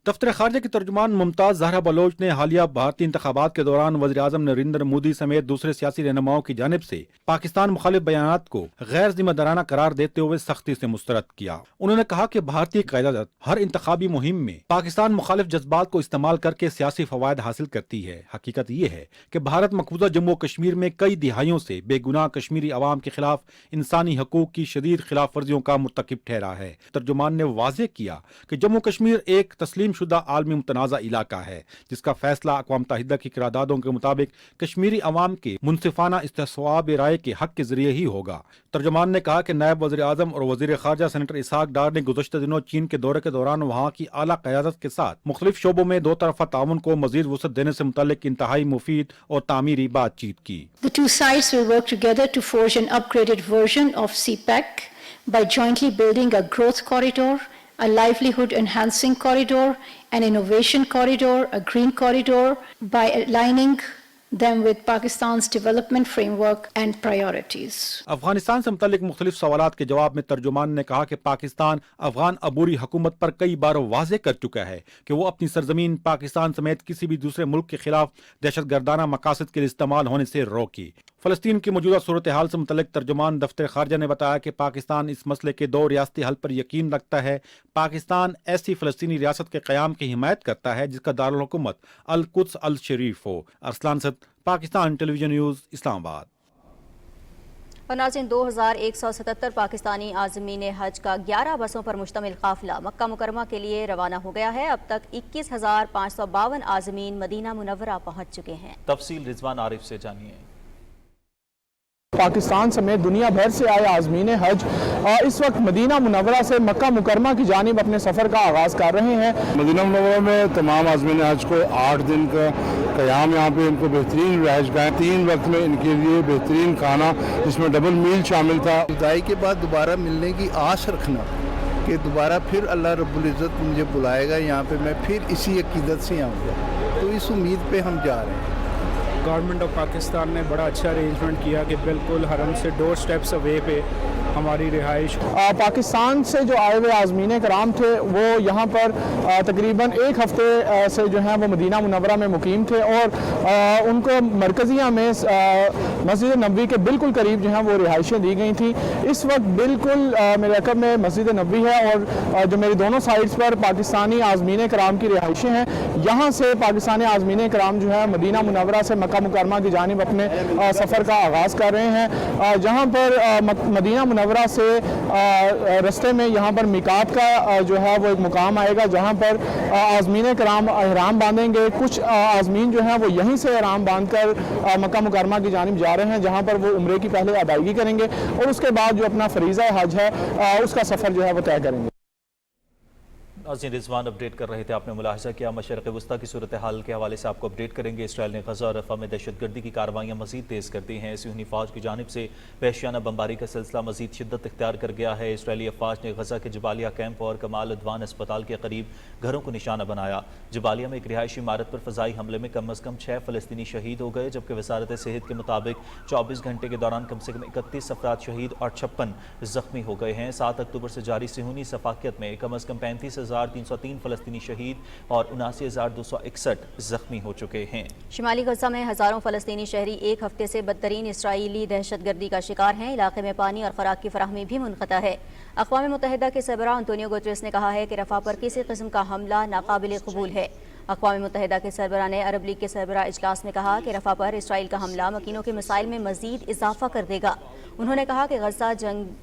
दफ्तर खारजा की तर्जुमान मुमताज जहरा बलोच ने हालिया भारतीय इंतखाबात के दौरान वज़ीर-ए-आज़म नरेंद्र मोदी समेत दूसरे सियासी रहनुमाओं की जानिब से पाकिस्तान मुखालिफ बयानात को गैर जिम्मेदाराना करार देते हुए सख्ती से मुस्तरद किया। उन्होंने कहा कि भारतीय क़यादत हर इंतखाबी मुहिम में पाकिस्तान मुखालिफ जज्बात को इस्तेमाल करके सियासी फवायद हासिल करती है। हकीकत ये है कि भारत मकबूजा जम्मू कश्मीर में कई दिहाइयों से बेगुनाह कश्मीरी अवाम के खिलाफ इंसानी हकूक की शदीद खिलाफ वर्जियों का मुर्तकिब ठहरा है। तर्जुमान ने वाज़ेह किया कि जम्मू कश्मीर एक तस्लीम शुदा आलमी मुतनाज़ा इलाका है, जिसका फैसला अक़वाम मुत्तहिदा की करारदादों के मुताबिक कश्मीरी अवाम के मुनसिफाना इस्तेसवाब राय के हक के जरिए ही होगा। तर्जुमान ने कहा कि नायब वज़ीर आज़म और वज़ीर ख़ारजा सेनेटर इसाक डार ने गुज़श्ता दिनों चीन के दौरे के दौरान वहाँ की आला क़यादत के साथ मुख्तलिफ शोबों में दो तरफ़ा ताउन को मज़ीद वुसअत देने से मुतल्लिक़ इंतहाई मुफीद और तामीरी बातचीत की। The two sides will work together to forge an upgraded version of CPEC by jointly building a growth corridor, a livelihood enhancing corridor, an innovation corridor, a green corridor, by aligning them with Pakistan's development framework and priorities. Afghanistan से मुतल्लिक मुख्तलिफ सवालात के जवाब में तर्जुमान ने कहा कि पाकिस्तान अफगान अबूरी हुकूमत पर कई बार वाज़ेह कर चुका है कि वो अपनी सरजमीन पाकिस्तान समेत किसी भी दूसरे मुल्क के खिलाफ दहशतगर्दाना मकासद के लिए इस्तेमाल होने से रोकी। फ़लस्तीन की मौजूदा सूरत हाल से मुतल्लिक तर्जुमान दफ्तर खारजा ने बताया कि पाकिस्तान इस मसले के दो रियासती हल पर यकीन रखता है। पाकिस्तान ऐसी फ़लस्तीनी रियासत के क़याम की हिमायत करता है जिसका दारुल हुकूमत अल कुद्स अल शरीफ हो। अरसलान सद, पाकिस्तान टेलीविजन न्यूज़, इस्लामाबाद। और नाज़रीन, 2177 पाकिस्तानी आज़मीन हज का 11 बसों पर मुश्तमिल काफिला मक्का मुकरमा के लिए रवाना हो गया है। अब तक 21,552 आज़मीन मदीना मुनव्वरा पहुँच चुके हैं। तफसील रिजवान आरिफ से जानिए। पाकिस्तान समेत दुनिया भर से आए आज़मीन हज इस वक्त मदीना मुनव्वरा से मक्का मुकरमा की जानिब अपने सफ़र का आगाज़ कर रहे हैं। मदीना मुनव्वरा में तमाम आज़मीन हज को 8 दिन का क़याम, यहाँ पे इनको बेहतरीन रहायशगाहें, 3 वक्त में इनके लिए बेहतरीन खाना जिसमें डबल मील शामिल था। जुदाई के बाद दोबारा मिलने की आस रखना कि दोबारा फिर अल्लाह रब्बुल इज़्ज़त मुझे बुलाएगा यहाँ पे, मैं फिर इसी अकीदत से आऊँगा, तो इस उम्मीद पे हम जा रहे हैं। गवर्नमेंट ऑफ पाकिस्तान ने बड़ा अच्छा अरेंजमेंट किया कि बिल्कुल हरम से 2 स्टेप्स अवे पे हमारी रिहाइश। पाकिस्तान से जो आए हुए आज़मीन कराम थे वो यहाँ पर तकरीबन 1 हफ्ते से जो है वो मदीना मुनव्वरा में मुकीम थे और उनको मरकज़िया में मस्जिद नबवी के बिल्कुल करीब जो है वो रिहाइशें दी गई थी। इस वक्त बिल्कुल मेरे अकब में मस्जिद नबवी है और जो मेरी दोनों साइड्स पर पाकिस्तानी आज़मीन कराम की रिहाइशें हैं। यहाँ से पाकिस्तानी आज़मीन कराम जो है मदीना मुनव्वरा से मक्का मक्का मुकरमा की जानिब अपने सफ़र का आगाज़ कर रहे हैं, जहाँ पर मदीना मुनव्वरा से रस्ते में यहाँ पर मिकात का जो है वो एक मुकाम आएगा, जहाँ पर आज़मीन कराम ihram बांधेंगे। कुछ आज़मीन जो हैं वो यहीं से ihram बांध कर मक्का मुकरमा की जानिब जा रहे हैं, जहाँ पर वो उम्रे की पहले अदायगी करेंगे और उसके बाद जो अपना फरीज़ा हज है उसका सफ़र जो है वो तय करेंगे। नाज़रीन, रिजवान अपडेट कर रहे थे, आपने मुलाहिज़ा किया। मशरिक़ वस्ता की सूरत हाल के हवाले से आपको अपडेट करेंगे। इसराइल ने गज़ा और रफ़ा में दहशतगर्दी की कार्रवाइयाँ मज़ीद तेज़ कर दी हैं। सियोनी फ़ौज की जानिब से वहशियाना बमबारी का सिलसिला मज़ीद शिद्दत इख्तियार कर गया है। इसराइली अफ़वाज ने गज़ा के जबालिया कैंप और कमाल अदवान अस्पताल के करीब घरों को निशाना बनाया। जबालिया में एक रिहायशी इमारत पर फ़ज़ाई हमले में कम अज़ कम 6 फ़लस्तीनी शहीद हो गए, जबकि वज़ारत सेहत के मुताबिक 24 घंटे के दौरान कम से कम 31 अफराद शहीद और 56 ज़ख्मी हो गए हैं। 7 अक्टूबर से जारी सियोनी सफ़ाकियत में कम अज़ कम 35,303 फ़लस्तीनी शहीद और 79,261 ज़ख्मी हो चुके हैं। शिमाली गज़ा में हज़ारों फ़लस्तीनी शहरी एक हफ्ते से बदतरीन इसराइली दहशतगर्दी का शिकार हैं। इलाके में पानी और ख़ुराक की फराहमी भी मुनक़ता है। अक़वाम मुत्तहिदा के सरबराह अंतोनियो गुतरेस ने कहा है कि रफ़ा पर किसी किस्म का हमला नाकाबिल क़बूल है। अक़वाम मुत्तहिदा के सरबराह ने अरब लीग के सरबराह इजलास में कहा कि रफ़ा पर इसराइल का हमला मकीनों के मिसाइल में मज़ीद इजाफ़ा कर देगा। उन्होंने कहा कि गज़ा जंग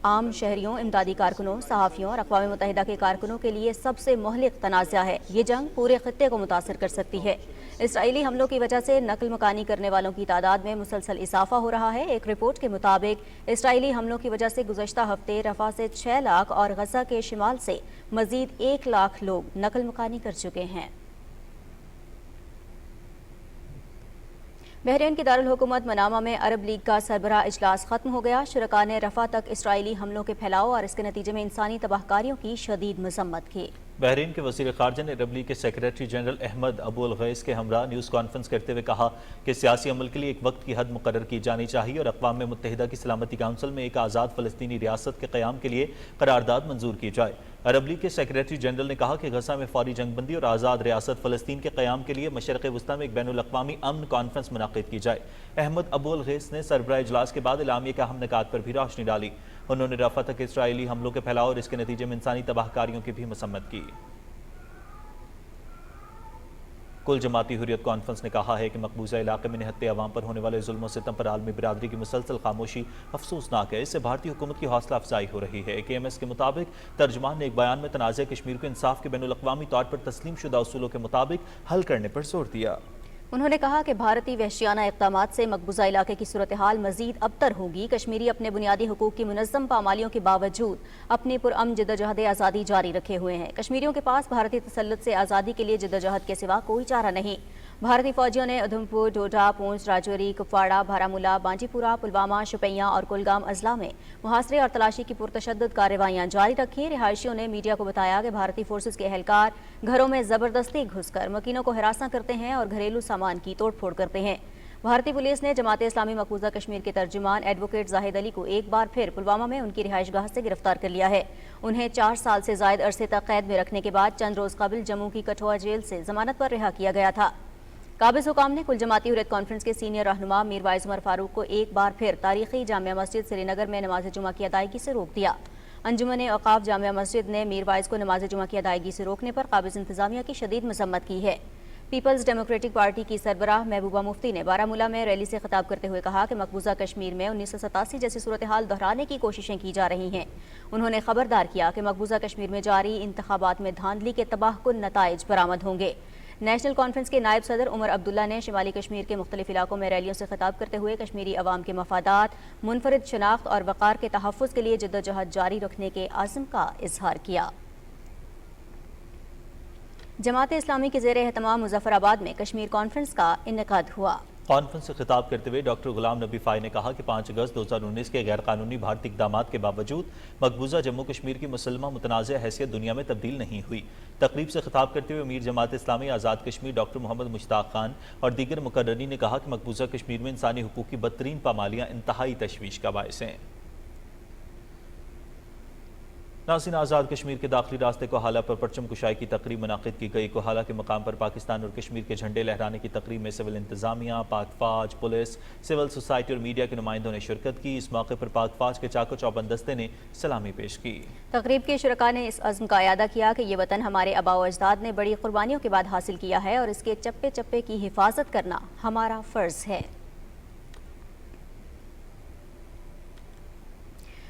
आम शहरियों, इमदादी कारकुनों, सहाफ़ियों और अक़वाम मुत्तहिदा के कारकुनों के लिए सबसे मुहलिक तनाज़ा है। ये जंग पूरे खित्ते को मुतासिर कर सकती है। इसराइली हमलों की वजह से नकल मकानी करने वालों की तादाद में मुसलसल इजाफा हो रहा है। एक रिपोर्ट के मुताबिक इसराइली हमलों की वजह से गुज़श्ता हफ्ते रफ़ा से 6 लाख और गज़ा के शिमाल से मज़ीद 1 लाख लोग नकल मकानी कर चुके हैं। बहरीन की दारुल हुकूमत मनामा में अरब लीग का सरबराह इजलास खत्म हो गया। शुरका ने रफ़ा तक इसराइली हमलों के फैलाव और इसके नतीजे में इंसानी तबाहकारियों की शदीद मज़म्मत की। बहरीन के वज़ीर ख़ारजा ने अरब लीग के सेक्रेटरी जनरल अहमद अबुल गैस के हमरा न्यूज़ कॉन्फ्रेंस करते हुए कहा कि सियासी अमल के लिए एक वक्त की हद मुकर्रर की जानी चाहिए और अक़वाम मुत्तहिदा की सलामती काउंसिल में एक आज़ाद फ़लस्तीनी रियासत के क़याम के लिए करारदाद मंजूर की जाए। अरब लीग के सेक्रेटरी जनरल ने कहा कि गज़ा में फौरी जंगबंदी और आज़ाद रियासत फ़लस्तीन के क़याम के लिए मशरिक़ वस्ता में एक बैनुल-अक़वामी अमन कॉन्फ्रेंस मुनाक़िद की जाए। अहमद अबुल गैस ने सरबराह इजलास के बाद एलामिया के अहम निकात पर भी रोशनी डाली। उन्होंने रफ़ा तक इसराइली हमलों के फैलाव और इसके नतीजे में इंसानी तबाहकारियों की भी मसम्मत की। कुल जमाती हुर्रियत कॉन्फ्रेंस ने कहा है कि मकबूजा इलाके में निहत्ते अवाम पर होने वाले जुल्म और सितम पर आलमी बिरादरी की मुसलसल खामोशी अफसोसनाक है। इससे भारतीय हुकूमत की हौसला अफजाई हो रही है। KMS के मुताबिक तर्जुमान ने एक बयान में तनाज़ कश्मीर को इंसाफ के बैनुल-अक़वामी तौर पर तस्लीम शुदा उसूलों के मुताबिक हल करने पर जोर दिया। उन्होंने कहा कि भारतीय वहशियाना इक़दामात से मकबूजा इलाके की सूरत हाल मज़ीद अबतर होगी। कश्मीरी अपने बुनियादी हुकूक की मुनज़्ज़म पामालियों के बावजूद अपनी पुरअमन जद्दोजहद आज़ादी जारी रखे हुए हैं। कश्मीरियों के पास भारतीय तसल्लुत से आज़ादी के लिए जद्दोजहद के सिवा कोई चारा नहीं। भारतीय फौजियों ने उधमपुर, डोडा, पूंछ, राजौरी, कुपवाड़ा, बारामूला, बांजीपुरा, पुलवामा, शुपियां और कुलगाम अजला में मुहासरे और तलाशी की पुरतशद्दुद कार्रवाइयां जारी रखी। रिहायशियों ने मीडिया को बताया कि भारतीय फोर्सेज के एहलकार घरों में जबरदस्ती घुसकर मकीनों को हिरासा करते हैं और घरेलू सामान की तोड़ फोड़ करते हैं। भारतीय पुलिस ने जमात इस्लामी मकबूजा कश्मीर के तर्जुमान एडवोकेट जाहिद अली को एक बार फिर पुलवामा में उनकी रिहाइशगाह से गिरफ्तार कर लिया है। उन्हें 4 साल से जायद अरसे तक कैद में रखने के बाद चंद रोज कबल जम्मू की कठुआ जेल से जमानत पर रिहा किया गया था। काबिज हुकाम ने कुल जमाती हुर्रियत कॉन्फ्रेंस के सीनियर रहनुमा मीर वाइज उमर फारूक को एक बार फिर तारीखी जामिया मस्जिद श्रीनगर में नमाज जुमा की अदायगी से रोक दिया। अंजुमन औकाफ जामिया मस्जिद ने मीर वाइज को नमाज जुमा की अदायगी से रोकने पर काबिज इंतजामिया की शदीद मजम्मत की है। पीपल्स डेमोक्रेटिक पार्टी की सरबराह महबूबा मुफ्ती ने बारामूला में रैली से खिताब करते हुए कहा कि मकबूजा कश्मीर में 1987 जैसी सूरत हाल दोहराने की कोशिशें की जा रही हैं। उन्होंने खबरदार किया कि मकबूजा कश्मीर में जारी इंतखाबात में धांधली के तबाहकुन नताइज बरामद होंगे। नेशनल कॉन्फ्रेंस के नायब सदर उमर अब्दुल्ला ने शिमाली कश्मीर के मुख्तलिफ इलाकों में रैलियों से खिताब करते हुए कश्मीरी अवाम के मफादात, मुनफरिद शनाख्त और वक़ार के तहफ़्फ़ुज़ के लिए जद्दोजहद जारी रखने के आज़म का इजहार किया। जमात इस्लामी के ज़ेर एहतमाम मुज़फ़्फ़राबाद में कश्मीर कॉन्फ्रेंस का इनेकाद हुआ। कॉन्फ्रेंस से खिताब करते हुए डॉक्टर गुलाम नबी फ़ाई ने कहा कि 5 अगस्त 2019 के गैर कानूनी भारतीय इक़दामात के बावजूद मकबूजा जम्मू कश्मीर की मुसलमा मुतनाज़ हैसियत दुनिया में तब्दील नहीं हुई। तकरीब से खिताब करते हुए अमीर जमात इस्लामी आज़ाद कश्मीर डॉक्टर मोहम्मद मुश्ताक खान और दीगर मुकर्ररीन ने कहा कि मकबूजा कश्मीर में इंसानी हुकूक की बदतरीन पामालियाँ इंतहाई तशवीश का बायस हैं। नाज़रीन, आज़ाद कश्मीर के दाखिली रास्ते कोहाला पर परचम कुशाई की तकरीब मुनाकिद की गई। कोहाला के मकाम पर पाकिस्तान और कश्मीर के झंडे लहराने की तकरीब में सिविल इंतजामिया, पाक फौज, पुलिस, सिविल सोसाइटी और मीडिया के नुमाइंदों ने शिरकत की। इस मौके पर पाक फौज के चाको चौबंद दस्ते ने सलामी पेश की। तकरीब के शुरका ने इस अज़्म का इयादा किया कि ये वतन हमारे आबा व अजदाद ने बड़ी कुर्बानियों के बाद हासिल किया है और इसके चप्पे चप्पे की हिफाजत करना हमारा फ़र्ज़ है।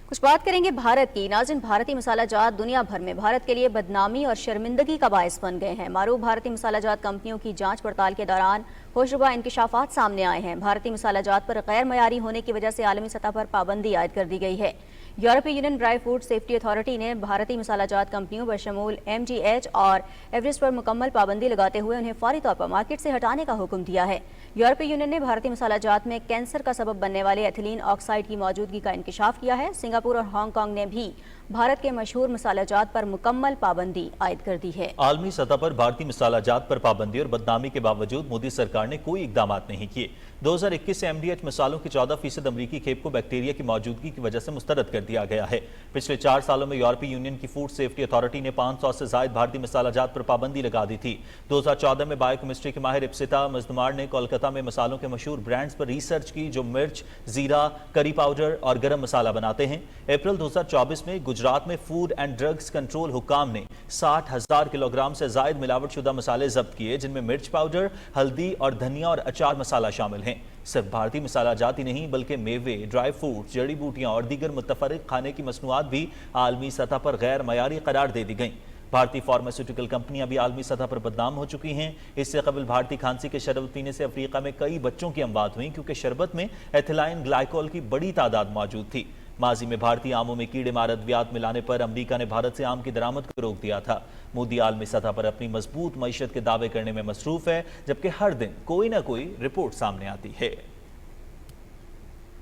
कुछ बात करेंगे भारत की। नाज़रीन, भारतीय मसाला जात दुनिया भर में भारत के लिए बदनामी और शर्मिंदगी का बायस बन गए हैं। मारूफ भारतीय मसाला जात कंपनियों की जांच पड़ताल के दौरान होशरुबा इंकशाफात सामने आए हैं। भारतीय मसाला जात पर गैर मयारी होने की वजह से आलमी सतह पर पाबंदी आयद कर दी गई है। यूरोपीय union dry food safety authority ने भारतीय मसाला जात कंपनियों बशमूल MGH और एवरेस्ट पर मुकम्मल पाबंदी लगाते हुए उन्हें फौरी तौर पर मार्केट से हटाने का हुक्म दिया है। यूरोपीय यूनियन ने भारतीय मसाला जात में कैंसर का सबब बनने वाले एथिलीन ऑक्साइड की मौजूदगी का इंकशाफ किया है। सिंगापुर और हांगकांग ने भी भारत के मशहूर मसाला जात पर मुकम्मल पाबंदी आयद कर दी है। आलमी सतह पर भारतीय मसाला जात पर पाबंदी और बदनामी के बावजूद मोदी सरकार ने कोई इकदाम नहीं किए। 2021 से MDH मसालों की 14% अमरीकी खेप को बैक्टीरिया की मौजूदगी की वजह से मुस्तरद कर दिया गया है। पिछले 4 सालों में यूरोपीय यूनियन की फूड सेफ्टी अथॉरिटी ने 500 से ज्यादा भारतीय मसाला जात पर पाबंदी लगा दी थी। 2014 में बायोकेमिस्ट्री के माहिर इब्सिता मजदुमार ने कोलकाता में मसालों के मशहूर ब्रांड्स पर रिसर्च की जो मिर्च, जीरा, करी पाउडर और गरम मसाला बनाते हैं। अप्रैल 2024 में गुजरात में फूड एंड ड्रग्स कंट्रोल हुकाम ने 60,000 किलोग्राम से जायद मिलावटशुदा मसाले जब्त किए, जिनमें मिर्च पाउडर, हल्दी और धनिया और अचार मसाला शामिल हैं। सिर्फ भारतीय मसाला जात ही नहीं बल्कि मेवे, ड्राई फ्रूट, जड़ी बूटियां और दीगर मुतफरिक खाने की मसनूआत भी आलमी सतह पर गैर मयारी करार दे दी गई। भारतीय फार्मास्यूटिकल कंपनियां भी आलमी सतह पर बदनाम हो चुकी हैं। इससे कबल भारतीय खांसी के शरबत पीने से अफ्रीका में कई बच्चों की अमवात हुई क्योंकि शरबत में एथिलाइन ग्लाइकोल की बड़ी तादाद मौजूद थी। माजी में भारतीय आमों में कीड़े मार अद्वियात मिलाने पर अमरीका ने भारत से आम की दरामद को रोक दिया था। मोदी आलमी सतह पर अपनी मजबूत मईशत के दावे करने में मसरूफ है, जबकि हर दिन कोई ना कोई रिपोर्ट सामने आती है।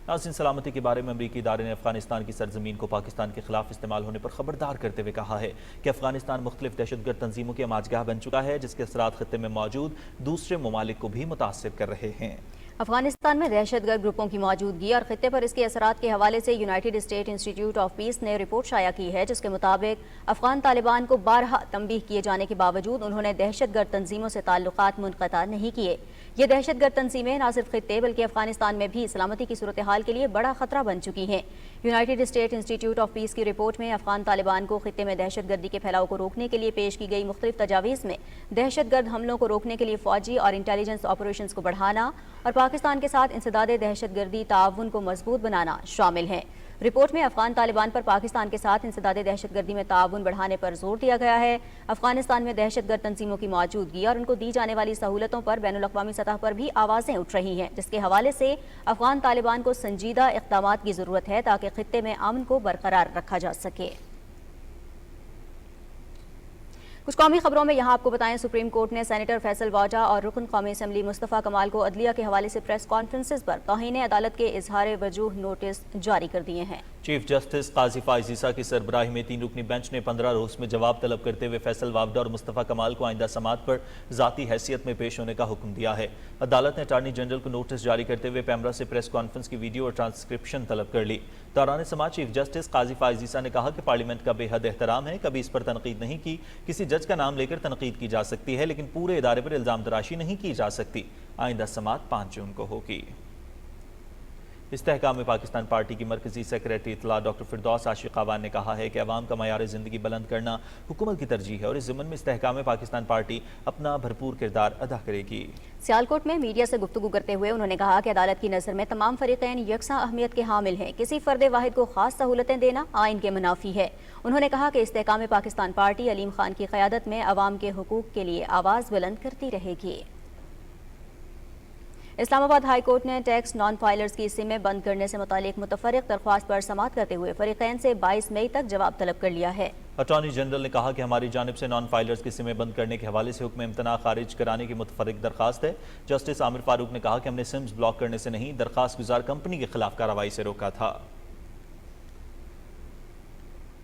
नाज़रीन, सलामती के बारे में अमरीकी इदारे ने अफगानिस्तान की सरजमीन को पाकिस्तान के खिलाफ इस्तेमाल होने पर खबरदार करते हुए कहा है कि अफगानिस्तान मुख्तलिफ दहशतगर्द तंजीमों की अमाजगाह बन चुका है, जिसके असरात खत्ते में मौजूद दूसरे ममालिक को भी मुतासिर कर रहे हैं। अफगानिस्तान में दहशतगर्द ग्रुपों की मौजूदगी और खित्ते पर इसके असरात के हवाले से United state institute of peace ने रिपोर्ट शाया की है, जिसके मुताबिक अफगान तालिबान को बारहा तंबीह किए जाने के बावजूद उन्होंने दहशतगर्द तंजीमों से ताल्लुकात मुनक़ता नहीं किए। ये दहशतगर्द तंजीमें न सिर्फ खित्ते बल्कि अफगानिस्तान में भी सलामती की सूरत हाल के लिए बड़ा खतरा बन चुकी हैं। United state institute of peace की रिपोर्ट में अफगान तालिबान को खित्ते में दहशतगर्दी के फैलाव को रोकने के लिए पेश की गई मुख्तलिफ तजावीज़ में दहशतगर्द हमलों को रोकने के लिए फौजी और इंटेलिजेंस ऑपरेशंस को बढ़ाना और पाकिस्तान के साथ इंसदादे दहशतगर्दी ताउन को मजबूत बनाना शामिल है। रिपोर्ट में अफगान तालिबान पर पाकिस्तान के साथ इंसदादे दहशतगर्दी में ताउन बढ़ाने पर जोर दिया गया है। अफगानिस्तान में दहशतगर्द तंजीमों की मौजूदगी और उनको दी जाने वाली सहूलतों पर बैनुल-अक़वामी सतह पर भी आवाज़ें उठ रही हैं, जिसके हवाले से अफगान तालिबान को संजीदा इक़दामात की ज़रूरत है ताकि खित्ते में अमन को बरकरार रखा जा सके। कुछ कौमी खबरों में यहाँ आपको बताएं, सुप्रीम कोर्ट ने सेनेटर फैसल वाजा और रुकन कौमी असम्बली मुस्तफ़ा कमाल को अदलिया के हवाले से प्रेस कॉन्फ्रेंसेस पर तौहीन अदालत के इजहार वजूह नोटिस जारी कर दिए हैं। चीफ जस्टिस काजी फाइज ईसा की सरबराही में 3 रुकनी बेंच ने 15 रोज में जवाब तलब करते हुए फैसल वावडा और मुस्तफ़ा कमाल को आइंदा समात पर जाती हैसियत में पेश होने का हुक्म दिया है। अदालत ने अटार्नी जनरल को नोटिस जारी करते हुए पैमरा से प्रेस कॉन्फ्रेंस की वीडियो और ट्रांसक्रिप्शन तलब कर ली। दौरान समात चीफ जस्टिस काजी फाइज ईसा ने कहा कि पार्लियामेंट का बेहद एहतराम है, कभी इस पर तनकीद नहीं की। किसी जज का नाम लेकर तनकीद की जा सकती है, लेकिन पूरे इदारे पर इल्जाम तराशी नहीं की जा सकती। आइंदा समात 5 जून को होगी। इस्तेहकाम में पाकिस्तान पार्टी की मरकजी सेक्रेटरी इत्तला डॉक्टर फिरदौस आशिक आवान ने कहा है कि अवाम का मयार ज़िंदगी बुलंद करना हुकूमत की तरजीह है और इस ज़िम्मन में इस्तेहकाम में पाकिस्तान पार्टी अपना भरपूर किरदार अदा करेगी। सियालकोट में मीडिया से गुफ्तगू करते हुए उन्होंने कहा कि अदालत की नज़र में तमाम फरीक़ैन यकसा अहमियत के हामिल हैं। किसी फ़र्द वाहिद को खास सहूलतें देना आइन के मुनाफी है। उन्होंने कहा कि इस्तेहकाम में पाकिस्तान पार्टी अलीम खान की क़यादत में अवाम के हुकूक के लिए आवाज़ बुलंद करती रहेगी। इस्लामाबाद हाई कोर्ट ने टैक्स नॉन फाइलर्स की सिमें बंद करने से मुतालिक मुतफर्रिक दरख्वास्त पर समाअत करते हुए फरीक़ैन से 22 मई तक जवाब तलब कर लिया है। अटॉर्नी जनरल ने कहा कि हमारी जानिब से नॉन फाइलर्स की सिमें बंद करने के हवाले से हुक्म इम्तना खारिज कराने की मुतफर्रिक दरख्वास्त है। जस्टिस आमिर फारूक ने कहा कि हमने सिम्स ब्लॉक करने से नहीं, दरख्वास्त गुजार कंपनी के खिलाफ कार्रवाई से रोका था।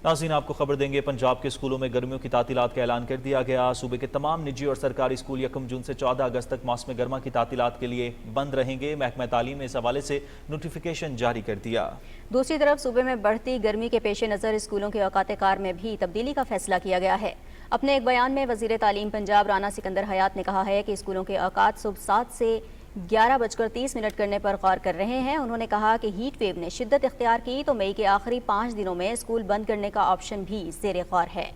नाज़रीन, आपको खबर देंगे, पंजाब के स्कूलों में गर्मियों की तातीलात का ऐलान कर दिया गया। सूबे के तमाम निजी और सरकारी स्कूल 1 जून से 14 अगस्त तक मौसम गर्मा की तातीलात के लिए बंद रहेंगे। महकमा तालीम ने इस हवाले से नोटिफिकेशन जारी कर दिया। दूसरी तरफ सूबे में बढ़ती गर्मी के पेश नज़र स्कूलों के औकात कार में भी तब्दीली का फैसला किया गया है। अपने एक बयान में वज़ीर तालीम पंजाब राना सिकंदर हयात ने कहा है कि स्कूलों के औकात सुबह 7 से 11:30 करने पर गौर कर रहे हैं। उन्होंने कहा कि हीट वेव ने शिद्दत इख्तियार की तो मई के आखिरी 5 दिनों में स्कूल बंद करने का ऑप्शन भी ज़ेरे गौर है।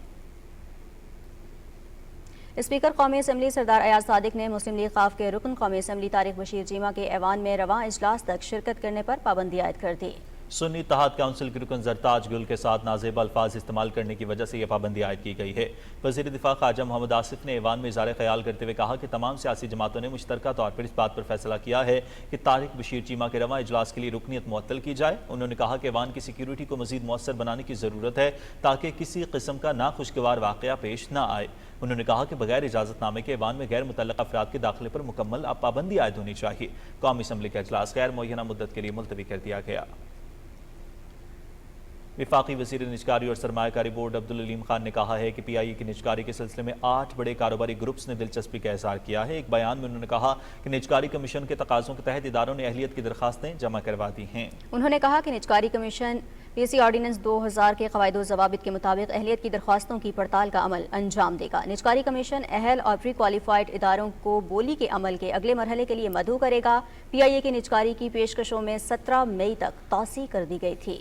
स्पीकर कौमी असम्बली सरदार अयाज सादिक ने मुस्लिम लीग ख़ाफ के रुकन कौमी असम्बली तारिक बशीर चीमा के ऐवान में रवां इजलास तक शिरकत करने पर पाबंदी आयद कर दी। सुन्नी इत्तेहाद काउंसिल के रुकन जरताज गुल के साथ नाजेब अल्फाज इस्तेमाल करने की वजह से यह पाबंदी आयद की गई है। वज़ीर दिफा ख्वाजा मोहम्मद आसिफ ने ऐवान में इज़हार ख्याल करते हुए कहा कि तमाम सियासी जमातों ने मुश्तरका तौर पर इस बात पर फैसला किया है कि तारिक बशीर चीमा के रवां इजलास के लिए रुकनीत मुअत्तल की जाए। उन्होंने कहा कि ऐवान की सिक्योरिटी को मज़ीद मौसर बनाने की ज़रूरत है ताकि किसी किस्म का नाखुशगवार वाक़या पेश न आए। उन्होंने कहा कि बगैर इजाज़तनामे के ऐवान में गैर मुतल्लक़ अफराद के दाखिले पर मुकम्मल पाबंदी आयद होनी चाहिए। कौमी असम्बली का इजलास गैर मुअय्यना मुद्दत के लिए मुलतवी कर दिया गया। वफाकी वज़ीर निजकारी और सरमायाकारी बोर्ड अब्दुल अलीम खान ने कहा है कि PIA की निजकारी के सिलसिले में 8 बड़े कारोबारी ग्रुप्स ने दिलचस्पी का इज़हार किया है। एक बयान में उन्होंने कहा कि निजकारी कमीशन के तकाज़ों के तहत इदारों ने अहलियत की दरखास्तें जमा करवा दी हैं। उन्होंने कहा कि निजकारी कमीशन PC ऑर्डिनेंस 2000 के क़वाइद व ज़वाबित के मुताबिक अहलियत की दरख्वास्तों की पड़ताल का अमल अंजाम देगा। निजकारी कमीशन अहल और प्री क्वालिफाइड इदारों को बोली के अमल के अगले मरहले के लिए मदऊ करेगा। PIA की निजकारी की पेशकशों में 17 मई तक तौसी कर दी गई थी।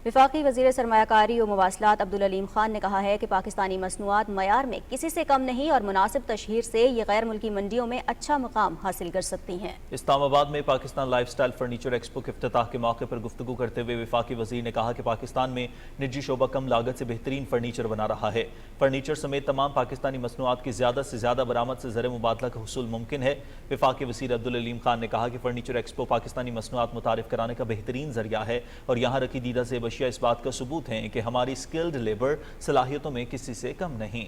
वफाकी वज़ीर सरमायाकारी और मवासलात अब्दुल अलीम खान ने कहा है कि पाकिस्तानी मसनूआत मयार में किसी से कम नहीं और मुनासिब तशहीर से ये गैर मुल्की मंडियों में अच्छा मुकाम हासिल कर सकती हैं। इस्लामाबाद में पाकिस्तान लाइफस्टाइल फर्नीचर एक्सपो के इफ्तिताह के मौके पर गुफ्तगू करते हुए वफाकी वज़ीर ने कहा कि पाकिस्तान में निजी शोबा कम लागत से बेहतरीन फर्नीचर बना रहा है। फर्नीचर समेत तमाम पाकिस्तानी मसनूआत की ज़्यादा से ज़्यादा बरामद से ज़र मुबादला का हुसूल मुमकिन है। वफाकी वज़ीर अब्दुल अलीम खान ने कहा कि फर्नीचर एक्सपो पाकिस्तानी मसनूआत मुतारिफ कराने का बेहतरीन ज़रिया है और यहाँ रखी दीदा से बशिया इस बात का सबूत हैं कि हमारी स्किल्ड लेबर सलाहियतों में किसी से कम नहीं।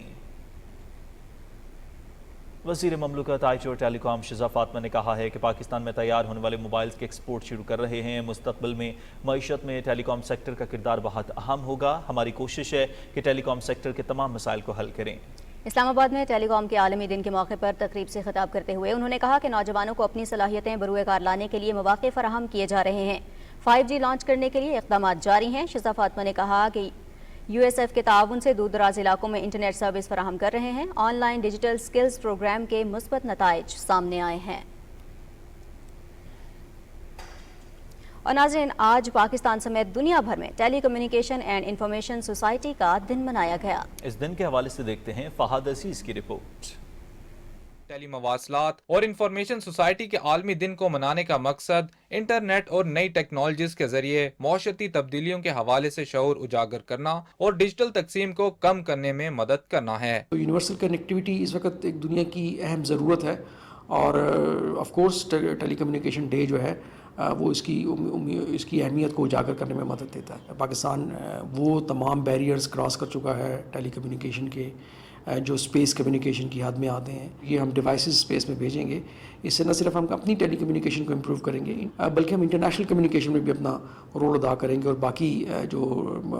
वज़ीर ममलूकत आईटी और टेलीकॉम शिजा फातमा ने कहा है कि पाकिस्तान में तैयार होने वाले मोबाइल्स के एक्सपोर्ट शुरू कर रहे हैं। मुस्तकबिल में मईशत में टेलीकॉम सेक्टर का किरदार बहुत अहम होगा। हमारी कोशिश है कि टेलीकॉम सेक्टर के तमाम मसाइल को हल करें। इस्लामाबाद में टेलीकॉम के आलमी दिन के मौके पर तकरीब से खिताब करते हुए उन्होंने कहा कि नौजवानों को अपनी सलाहियतें बरूए कार लाने के लिए मौके फराहम किए जा रहे हैं। 5G लॉन्च करने के लिए इक़दाम जारी हैं। शिजा फातमा ने कहा कि USF के ताउन से दूर दराज इलाकों में इंटरनेट सर्विस फराहम कर रहे हैं। ऑनलाइन डिजिटल स्किल्स प्रोग्राम के मुस्बत नताइज सामने आए हैं। और नाज़रीन, आज पाकिस्तान समेत दुनिया भर में telecommunication and information society का दिन मनाया गया। इस दिन के हवाले से देखते हैं फहद अजीज की रिपोर्ट। टेली मवासलात और इंफॉर्मेशन सोसाइटी के आलमी दिन को मनाने का मकसद इंटरनेट और नई टेक्नोलॉजीज के जरिए मौशती तब्दीलियों के हवाले से शऊर उजागर करना और डिजिटल तकसीम को कम करने में मदद करना है। यूनिवर्सल कनेक्टिविटी इस वक्त एक दुनिया की अहम ज़रूरत है और of course telecommunication day जो है वो इसकी अहमियत को उजागर करने में मदद देता है। पाकिस्तान वो तमाम बैरियर्स क्रॉस कर चुका है टेली कम्युनिकेशन के जो स्पेस कम्युनिकेशन की हद में आते हैं। ये हम डिवाइसेस स्पेस में भेजेंगे, इससे न सिर्फ हम अपनी टेली कम्युनिकेशन को इम्प्रूव करेंगे बल्कि हम इंटरनेशनल कम्युनिकेशन में भी अपना रोल अदा करेंगे और बाकी जो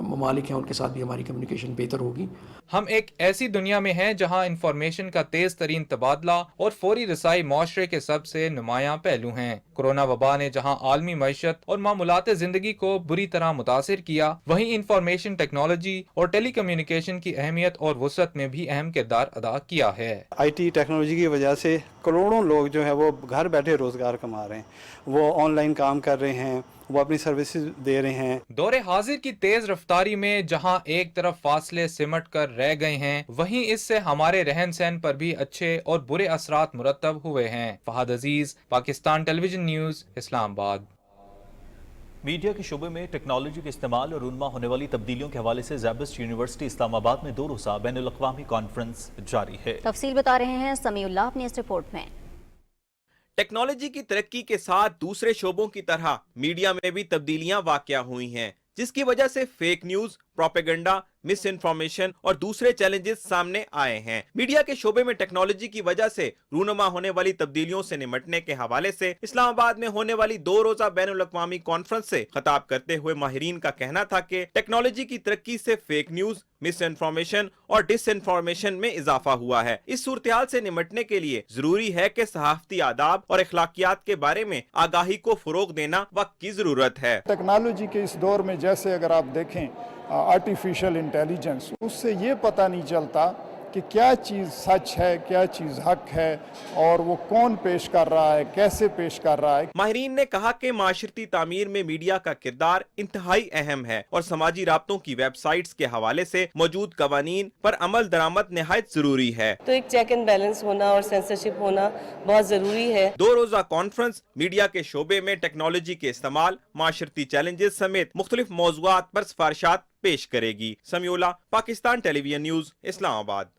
ममालिक हैं उनके साथ भी हमारी कम्युनिकेशन बेहतर होगी। हम एक ऐसी दुनिया में हैं जहां इंफॉर्मेशन का तेज तरीन तबादला और फौरी रसाई मुआशरे के सबसे नुमायां पहलू हैं। कोरोना वबा ने जहां आलमी मईशत और मामूलात जिंदगी को बुरी तरह मुतासिर किया, वहीं इंफॉर्मेशन टेक्नोलॉजी और टेली कम्युनिकेशन की अहमियत और वसअत में भी अहम किरदार अदा किया है। IT टेक्नोलॉजी की वजह से करोड़ों लोग जो है वो घर बैठे रोजगार कमा रहे हैं, वो ऑनलाइन काम कर रहे हैं, वो अपनी सर्विसेज दे रहे हैं। दौरे हाजिर की तेज रफ्तारी में जहां एक तरफ फासले सिमट कर रह गए हैं, वहीं इससे हमारे रहन सहन पर भी अच्छे और बुरे असरात मुरतब हुए हैं। Fahad Aziz, Pakistan television news, Islamabad. Media के शोबे में टेक्नोलॉजी के इस्तेमाल और उनमें होने वाली तब्दीलियों के हवाले से ज़ैबस्ट यूनिवर्सिटी इस्लामाबाद में 2 रोज़ा बैनुल अक़वामी कॉन्फ्रेंस जारी है। तफसील बता रहे हैं समीउल्लाह अपनी इस रिपोर्ट में। टेक्नोलॉजी की तरक्की के साथ दूसरे शोबों की तरह मीडिया में भी तब्दीलियां वाक़या हुई हैं, जिसकी वजह से fake news, propaganda, miss information और दूसरे चैलेंजेस सामने आए हैं। मीडिया के शोबे में टेक्नोलॉजी की वजह से रूनुमा होने वाली तब्दीलियों से निमटने के हवाले से इस्लामाबाद में होने वाली 2 रोजा बैनुल-अक़वामी कॉन्फ्रेंस से खिताब करते हुए माहिरीन का कहना था कि टेक्नोलॉजी की तरक्की से फेक न्यूज, मिस इन्फॉर्मेशन और डिस इन्फॉर्मेशन में इजाफा हुआ है। इस सूरत-ए-हाल से निमटने के लिए जरूरी है कि सहाफती आदाब और अखलाकियात के बारे में आगाही को फरोग देना वक्त की जरूरत है। टेक्नोलॉजी के इस दौर में जैसे अगर आप देखें आर्टिफिशियल इंटेलिजेंस, उससे ये पता नहीं चलता कि क्या चीज़ सच है, क्या चीज़ हक है और वो कौन पेश कर रहा है, कैसे पेश कर रहा है। माहिरीन ने कहा कि माशरती तामीर में मीडिया का किरदार इंतहाई अहम है और समाजी राब्तों की वेबसाइट्स के हवाले से मौजूद कवानीन पर अमल दरामद निहायत जरूरी है। तो एक चेक एंड बैलेंस होना और सेंसरशिप होना बहुत जरूरी है। 2 रोजा कॉन्फ्रेंस मीडिया के शोबे में टेक्नोलॉजी के इस्तेमाल, माशरती चैलेंजेस समेत मुख्तलिफ मौज़ूआत पर सिफारिशात पेश करेगी। समियोला, Pakistan television news, Islamabad.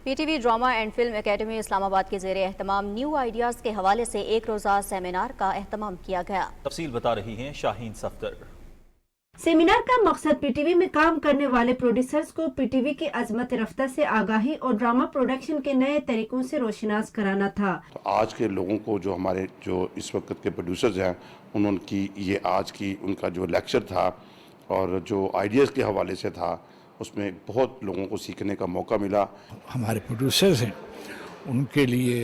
PTV drama and film academy Islamabad के ज़ेरे एहतमाम न्यू आइडियाज़ के हवाले से 1 रोज़ा सेमिनार का एहतमाम किया गया। तफसील बता रही हैं शाहीन सफ्दर। सेमिनार का मकसद पीटीवी में काम करने वाले प्रोड्यूसर्स को पीटीवी की अजमत रफ्ता से आगाही और ड्रामा प्रोडक्शन के नए तरीकों से रोशनास कराना था। तो आज के लोगों को जो हमारे जो इस वक्त के प्रोड्यूसर्स हैं, उनकी ये आज की उनका जो लेक्चर था और जो आइडियाज़ के हवाले से था, उसमें बहुत लोगों को सीखने का मौका मिला। हमारे प्रोड्यूसर्स हैं, उनके लिए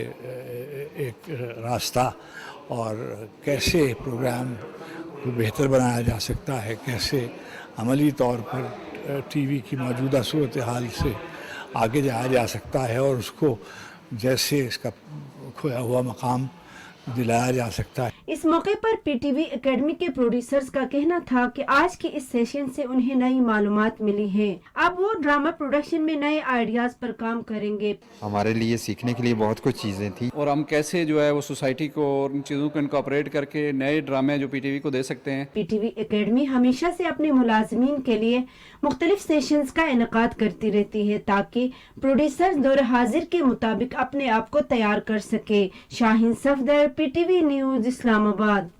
एक रास्ता और कैसे प्रोग्राम को बेहतर बनाया जा सकता है, कैसे अमली तौर पर टीवी की मौजूदा सूरत हाल से आगे जाया जा सकता है और उसको जैसे इसका खोया हुआ मकाम दिलाया जा सकता है। इस मौके पर पीटीवी एकेडमी के प्रोड्यूसर्स का कहना था कि आज के इस सेशन से उन्हें नई मालूमात मिली है। अब वो ड्रामा प्रोडक्शन में नए आइडियाज पर काम करेंगे। हमारे लिए सीखने के लिए बहुत कुछ चीज़ें थी और हम कैसे जो है वो सोसाइटी को और इन चीज़ों को इनकॉर्पोरेट करके नए ड्रामे जो पीटीवी को दे सकते हैं। पीटीवी एकेडमी हमेशा से अपने मुलाजमीन के लिए मुख्तलिफ सेशंस का इनेकाद करती रहती है ताकि प्रोड्यूसर्स दौर हाजिर के मुताबिक अपने आप को तैयार कर सके। Shaheen Safdar, PTV news, Islamabad.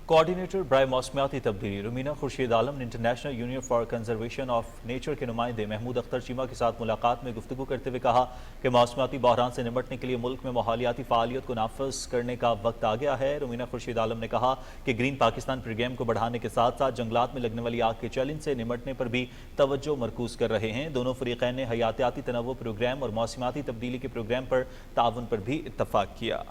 Coordinator बराए मौसमियाती तब्दीली रुमीना खुर्शीद आलम ने international union for conservation of nature के नुमाइंदे महमूद अख्तर चीमा के साथ मुलाकात में गुफ्तगू करते हुए कहा कि मौसमियाती बहरान से निपटने के लिए मुल्क में माहौलियाती फ़ालियत को नाफज करने का वक्त आ गया है। रुमीना खुर्शीद आलम ने कहा कि ग्रीन पाकिस्तान प्रोग्राम को बढ़ाने के साथ साथ जंगलात में लगने वाली आग के चैलेंज से निपटने पर भी तवज्जो मरकूज कर रहे हैं। दोनों फरीक़ैन ने हयातियाती तनव्वुर प्रोग्राम और मौसमियाती तब्दीली के प्रोग्राम पर ताउन पर भी इत्तफाक किया।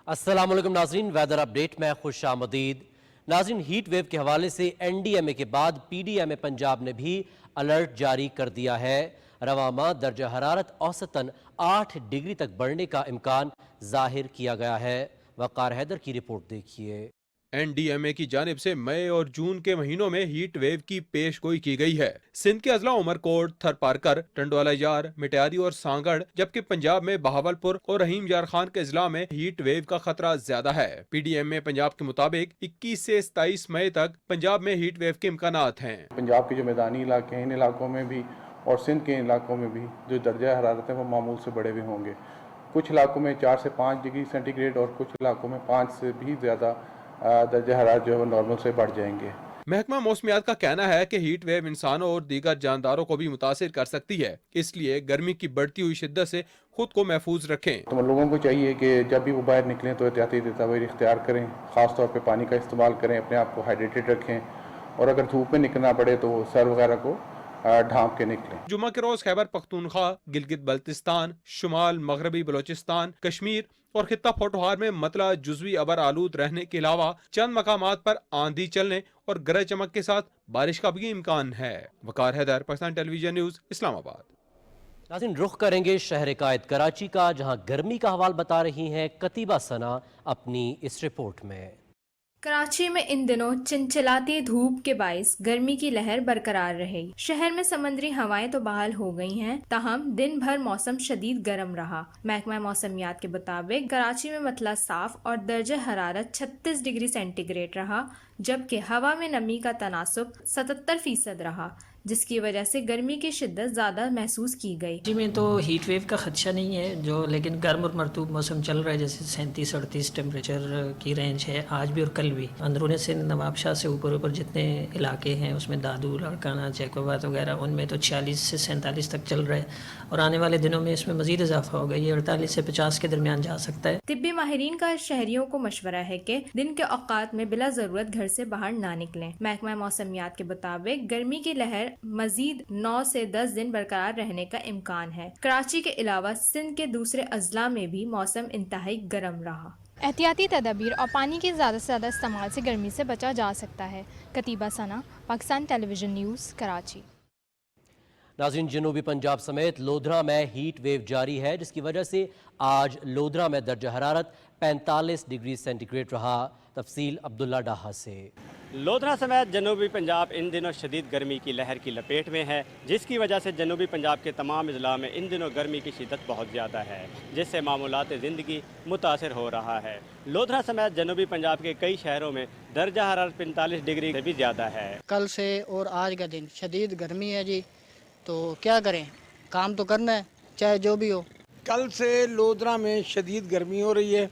अस्सलाम वालेकुम नाज़रीन, वेदर अपडेट में खुश आमदीद। नाज़रीन, हीट वेव के हवाले से एनडीएमए के बाद पीडीएमए पंजाब ने भी अलर्ट जारी कर दिया है। रवां माह दर्जा हरारत औसतन 8 डिग्री तक बढ़ने का इम्कान जाहिर किया गया है। वक़ार हैदर की रिपोर्ट देखिए। एनडीएमए की जानिब से मई और जून के महीनों में हीट वेव की पेशगोई की गई है। सिंध के अजला उमरकोट, थरपारकर, टंडवाला यार, मिट्यारी और सांगड़, जबकि पंजाब में बहावलपुर और रहीम यार खान के अजला में हीट वेव का खतरा ज्यादा है। पीडीएमए पंजाब के मुताबिक 21 से 27 मई तक पंजाब में हीट वेव के इम्कानात हैं। पंजाब के जो मैदानी इलाके हैं, इन इलाकों में भी और सिंध के इलाकों में भी जो दर्जा हरारत है वो मामूल से बड़े भी होंगे। कुछ इलाकों में 4 से 5 डिग्री सेंटीग्रेड और कुछ इलाकों में 5 से भी ज्यादा दर्जा हरारत जो है वो नॉर्मल से बढ़ जाएंगे। महकमा मौसमियात का कहना है कि हीट वेव इंसानों और दीगर जानदारों को भी मुतासिर कर सकती है, इसलिए गर्मी की बढ़ती हुई शिद्दत से खुद को महफूज रखें। तो लोगों को चाहिए कि जब भी वो बाहर निकलें तो एहतियाती तदाबीर इख्तियार करें, खास तौर पे पानी का इस्तेमाल करें, अपने आप को हाइड्रेटेड रखें और अगर धूप में निकलना पड़े तो सर वगैरह को ढांप के निकलें। जुम्मा के रोज खैबर पख्तूनख्वा, गिलगित बल्तिस्तान, शुमाल मगरबी बलोचिस्तान, कश्मीर और खित्ता पोठोहार में मतला जुज़वी अबर आलूद रहने के अलावा चंद मकामात पर आंधी चलने और गरज चमक के साथ बारिश का भी इम्कान है। वकार हैदर, पाकिस्तान टेलीविजन न्यूज, इस्लामाबाद। नाज़रीन, रुख करेंगे शहर कायद कराची का, जहां गर्मी का हवाल बता रही हैं कतीबा सना अपनी इस रिपोर्ट में। कराची में इन दिनों चिलचिलाती धूप के बाइस गर्मी की लहर बरकरार रही। शहर में समंदरी हवाएं तो बहाल हो गई हैं, ताहम दिन भर मौसम शदीद गर्म रहा। महकमा मौसमियात के मुताबिक कराची में मतला साफ और दर्जा हरारत 36 डिग्री सेंटीग्रेड रहा, जबकि हवा में नमी का तनासुब 77% रहा, जिस की वजह से गर्मी की शिद्दत ज़्यादा महसूस की गई। जी में तो हीट वेव का खदशा नहीं है जो, लेकिन गर्म और मरतूब मौसम चल रहा है, जैसे 37-38 टेम्परेचर की रेंज है आज भी और कल भी। अंदरूनी सिंध नवाबशाह से ऊपर जितने इलाके हैं उसमें दादू, लाड़काना, जैकोबाद वगैरह, उनमें तो 46 से 47 तक चल रहा है और आने वाले दिनों में इसमें मजीद इजाफा होगा, ये 48 से 50 के दरमियान जा सकता है। तिब्बी माहिरीन का शहरियों को मशवरा है कि दिन के औकात में बिला ज़रूरत घर से बाहर ना निकलें। महकमा मौसमियात के मुताबिक गर्मी की लहर मजीद 9 से 10 दिन बरकरार रहने का इम्कान है। कराची के अलावा सिंध के दूसरे अजला में भी मौसम इंतहाई गर्म रहा। एहतियाती तदाबीर और पानी के ज़्यादा से ज़्यादा इस्तेमाल से गर्मी से बचा जा सकता है। कतीबा सना, पाकिस्तान टेलीविज़न न्यूज़, कराची। नाज़रीन, जनूबी पंजाब समेत लोधरा में हीट वेव जारी है, जिसकी वजह से आज लोधरा में दर्जा हरारत 45 डिग्री सेंटीग्रेड रहा। तफसील अब्दुल्ला डाहा से। लोधरा समेत जनूबी पंजाब इन दिनों शदीद गर्मी की लहर की लपेट में है, जिसकी वजह से जनूबी पंजाब के तमाम अजला में इन दिनों गर्मी की शिद्दत बहुत ज़्यादा है, जिससे मामूलात ज़िंदगी मुतासर हो रहा है। लोधरा समेत जनूबी पंजाब के कई शहरों में दर्जा हरारत 45 डिग्री से भी ज़्यादा है। कल से और आज का दिन शदीद गर्मी है जी, तो क्या करें, काम तो करना है चाहे जो भी हो। कल से लोधरा में शदीद गर्मी हो रही है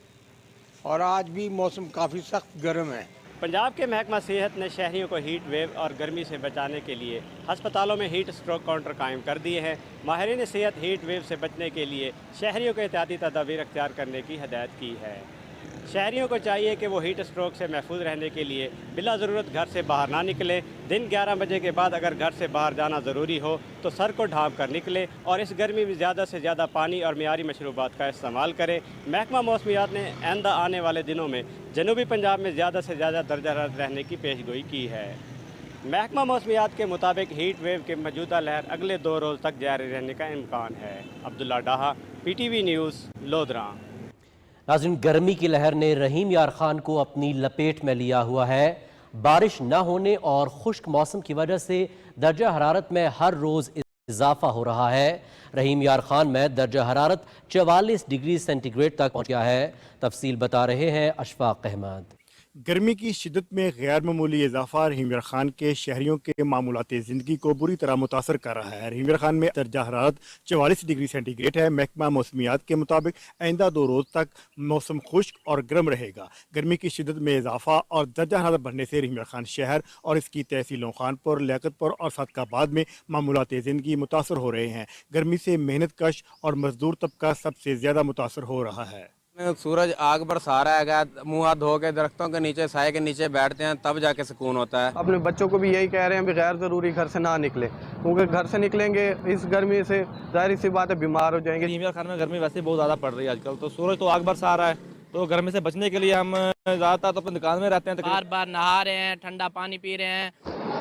और आज भी मौसम काफ़ी सख्त गर्म है। पंजाब के महकमा सेहत ने शहरियों को हीट वेव और गर्मी से बचाने के लिए हस्पतालों में हीट स्ट्रोक काउंटर कायम कर दिए हैं। माहिरीन सेहत हीट वेव से बचने के लिए शहरियों को एहतियाती तदाबीर अख्तियार करने की हदायत की है। शहरियों को चाहिए कि वो हीट स्ट्रोक से महफूज रहने के लिए बिला ज़रूरत घर से बाहर ना निकलें। दिन 11 बजे के बाद अगर घर से बाहर जाना ज़रूरी हो तो सर को ढाँप कर निकलें और इस गर्मी में ज़्यादा से ज़्यादा पानी और मियारी मशरूबात का इस्तेमाल करें। महकमा मौसमियात ने आइंदा आने वाले दिनों में जनूबी पंजाब में ज़्यादा से ज़्यादा दर्जा हरारत रहने की पेशगोई की है। महकमा मौसमियात के मुताबिक हीट वेव के मौजूदा लहर अगले 2 रोज़ तक जारी रहने का इम्कान है। अब्दुल्ला डाहा, PTV न्यूज़, लोधरा। नाज़रीन, गर्मी की लहर ने रहीम यार खान को अपनी लपेट में लिया हुआ है। बारिश न होने और खुश्क मौसम की वजह से दर्जा हरारत में हर रोज़ इजाफा हो रहा है। रहीम यार खान में दर्जा हरारत 44 डिग्री सेंटीग्रेड तक पहुँच गया है। तफसील बता रहे हैं अशफाक अहमद। गर्मी की शिद्दत में गैर मामूली इजाफा रहीम यार खान के शहरियों के मामूलाती ज़िंदगी को बुरी तरह मुतासर कर रहा है। रहीम यार खान में दर्जा हरारत 44 डिग्री सेंटीग्रेड है। महकमा मौसमियात के मुताबिक आइंदा 2 रोज़ तक मौसम खुश्क और गर्म रहेगा। गर्मी की शिद्दत में इजाफा और दर्जा हरारत बढ़ने से रहीम यार खान शहर और इसकी तहसीलों खानपुर, लियाकतपुर और सादकाबाद में मामूलाती ज़िंदगी मुतासर हो रहे हैं। गर्मी से मेहनत कश और मजदूर तबका सबसे ज़्यादा मुतासर हो रहा है। सूरज आग बरसा रहा है, मुँह हाथ धो के दरख्तों के नीचे, साए के नीचे बैठते हैं, तब जाके सुकून होता है। अपने बच्चों को भी यही कह रहे हैं कि गैर ज़रूरी घर से ना निकले, क्योंकि घर से निकलेंगे इस गर्मी से जाहिर सी बात है बीमार हो जाएंगे। रहीम यार खान में गर्मी वैसे बहुत ज़्यादा पड़ रही है आजकल, तो सूरज तो आग बरसा रहा है, तो गर्मी से बचने के लिए हम ज़्यादातर तो अपने दुकान में रहते हैं। बार बार नहा रहे हैं, ठंडा पानी पी रहे हैं,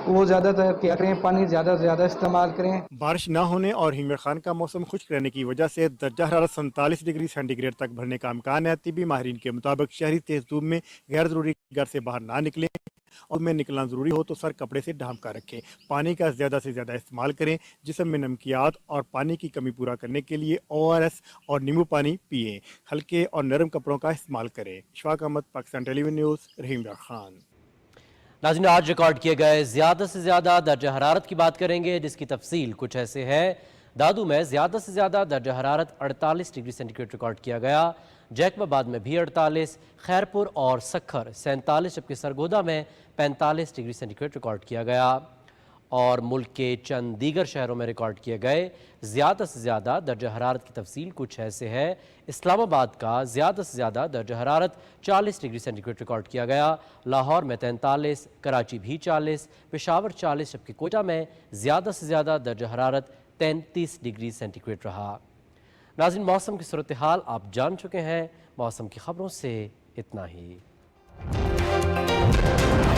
वो ज़्यादातर क्या करें, पानी ज़्यादा से ज़्यादा इस्तेमाल करें। बारिश न होने और रहीम यार खान का मौसम खुश्क रहने की वजह से दर्जा हरारत 47 डिग्री सेंटीग्रेड तक बढ़ने का इम्कान है। तिब्बी माहिरीन के मुताबिक शहरी तेज धूप में गैर ज़रूरी घर से बाहर ना निकलें और में निकलना ज़रूरी हो तो सर कपड़े से ढाँप कर रखें। पानी का ज़्यादा से ज़्यादा इस्तेमाल करें। जिस्म में नमकियात और पानी की कमी पूरा करने के लिए ORS और नींबू पानी पिएँ। हल्के और नरम कपड़ों का इस्तेमाल करें। अशफाक अहमद, पाकिस्तान टेलीविज़न न्यूज़, रहीम यार खान। नाज़रीन, आज रिकॉर्ड किए गए ज़्यादा से ज़्यादा दर्जा हरारत की बात करेंगे, जिसकी तफसील कुछ ऐसे है। दादू में ज़्यादा से ज़्यादा दर्जा हरारत 48 डिग्री सेंटीग्रेड रिकॉर्ड किया गया। जैकबाबाद में भी 48, खैरपुर और सखर 47, जबकि सरगोदा में 45 डिग्री सेंटीग्रेड रिकॉर्ड किया गया। और मुल्क के चंद दीगर शहरों में रिकॉर्ड किए गए ज़्यादा से ज़्यादा दर्जा हरारत की तफसील कुछ ऐसे है। इस्लामाबाद का ज़्यादा से ज़्यादा दर्जा हरारत 40 डिग्री सेंटीग्रेड रिकॉर्ड किया गया। लाहौर में 43, कराची भी 40, पेशावर 40, जबकि कोयटा में ज़्यादा से ज़्यादा दर्जा हरारत 33 डिग्री सेंटीग्रेड रहा। नाज़रीन, मौसम की सूरत हाल आप जान चुके हैं। मौसम की खबरों से इतना ही।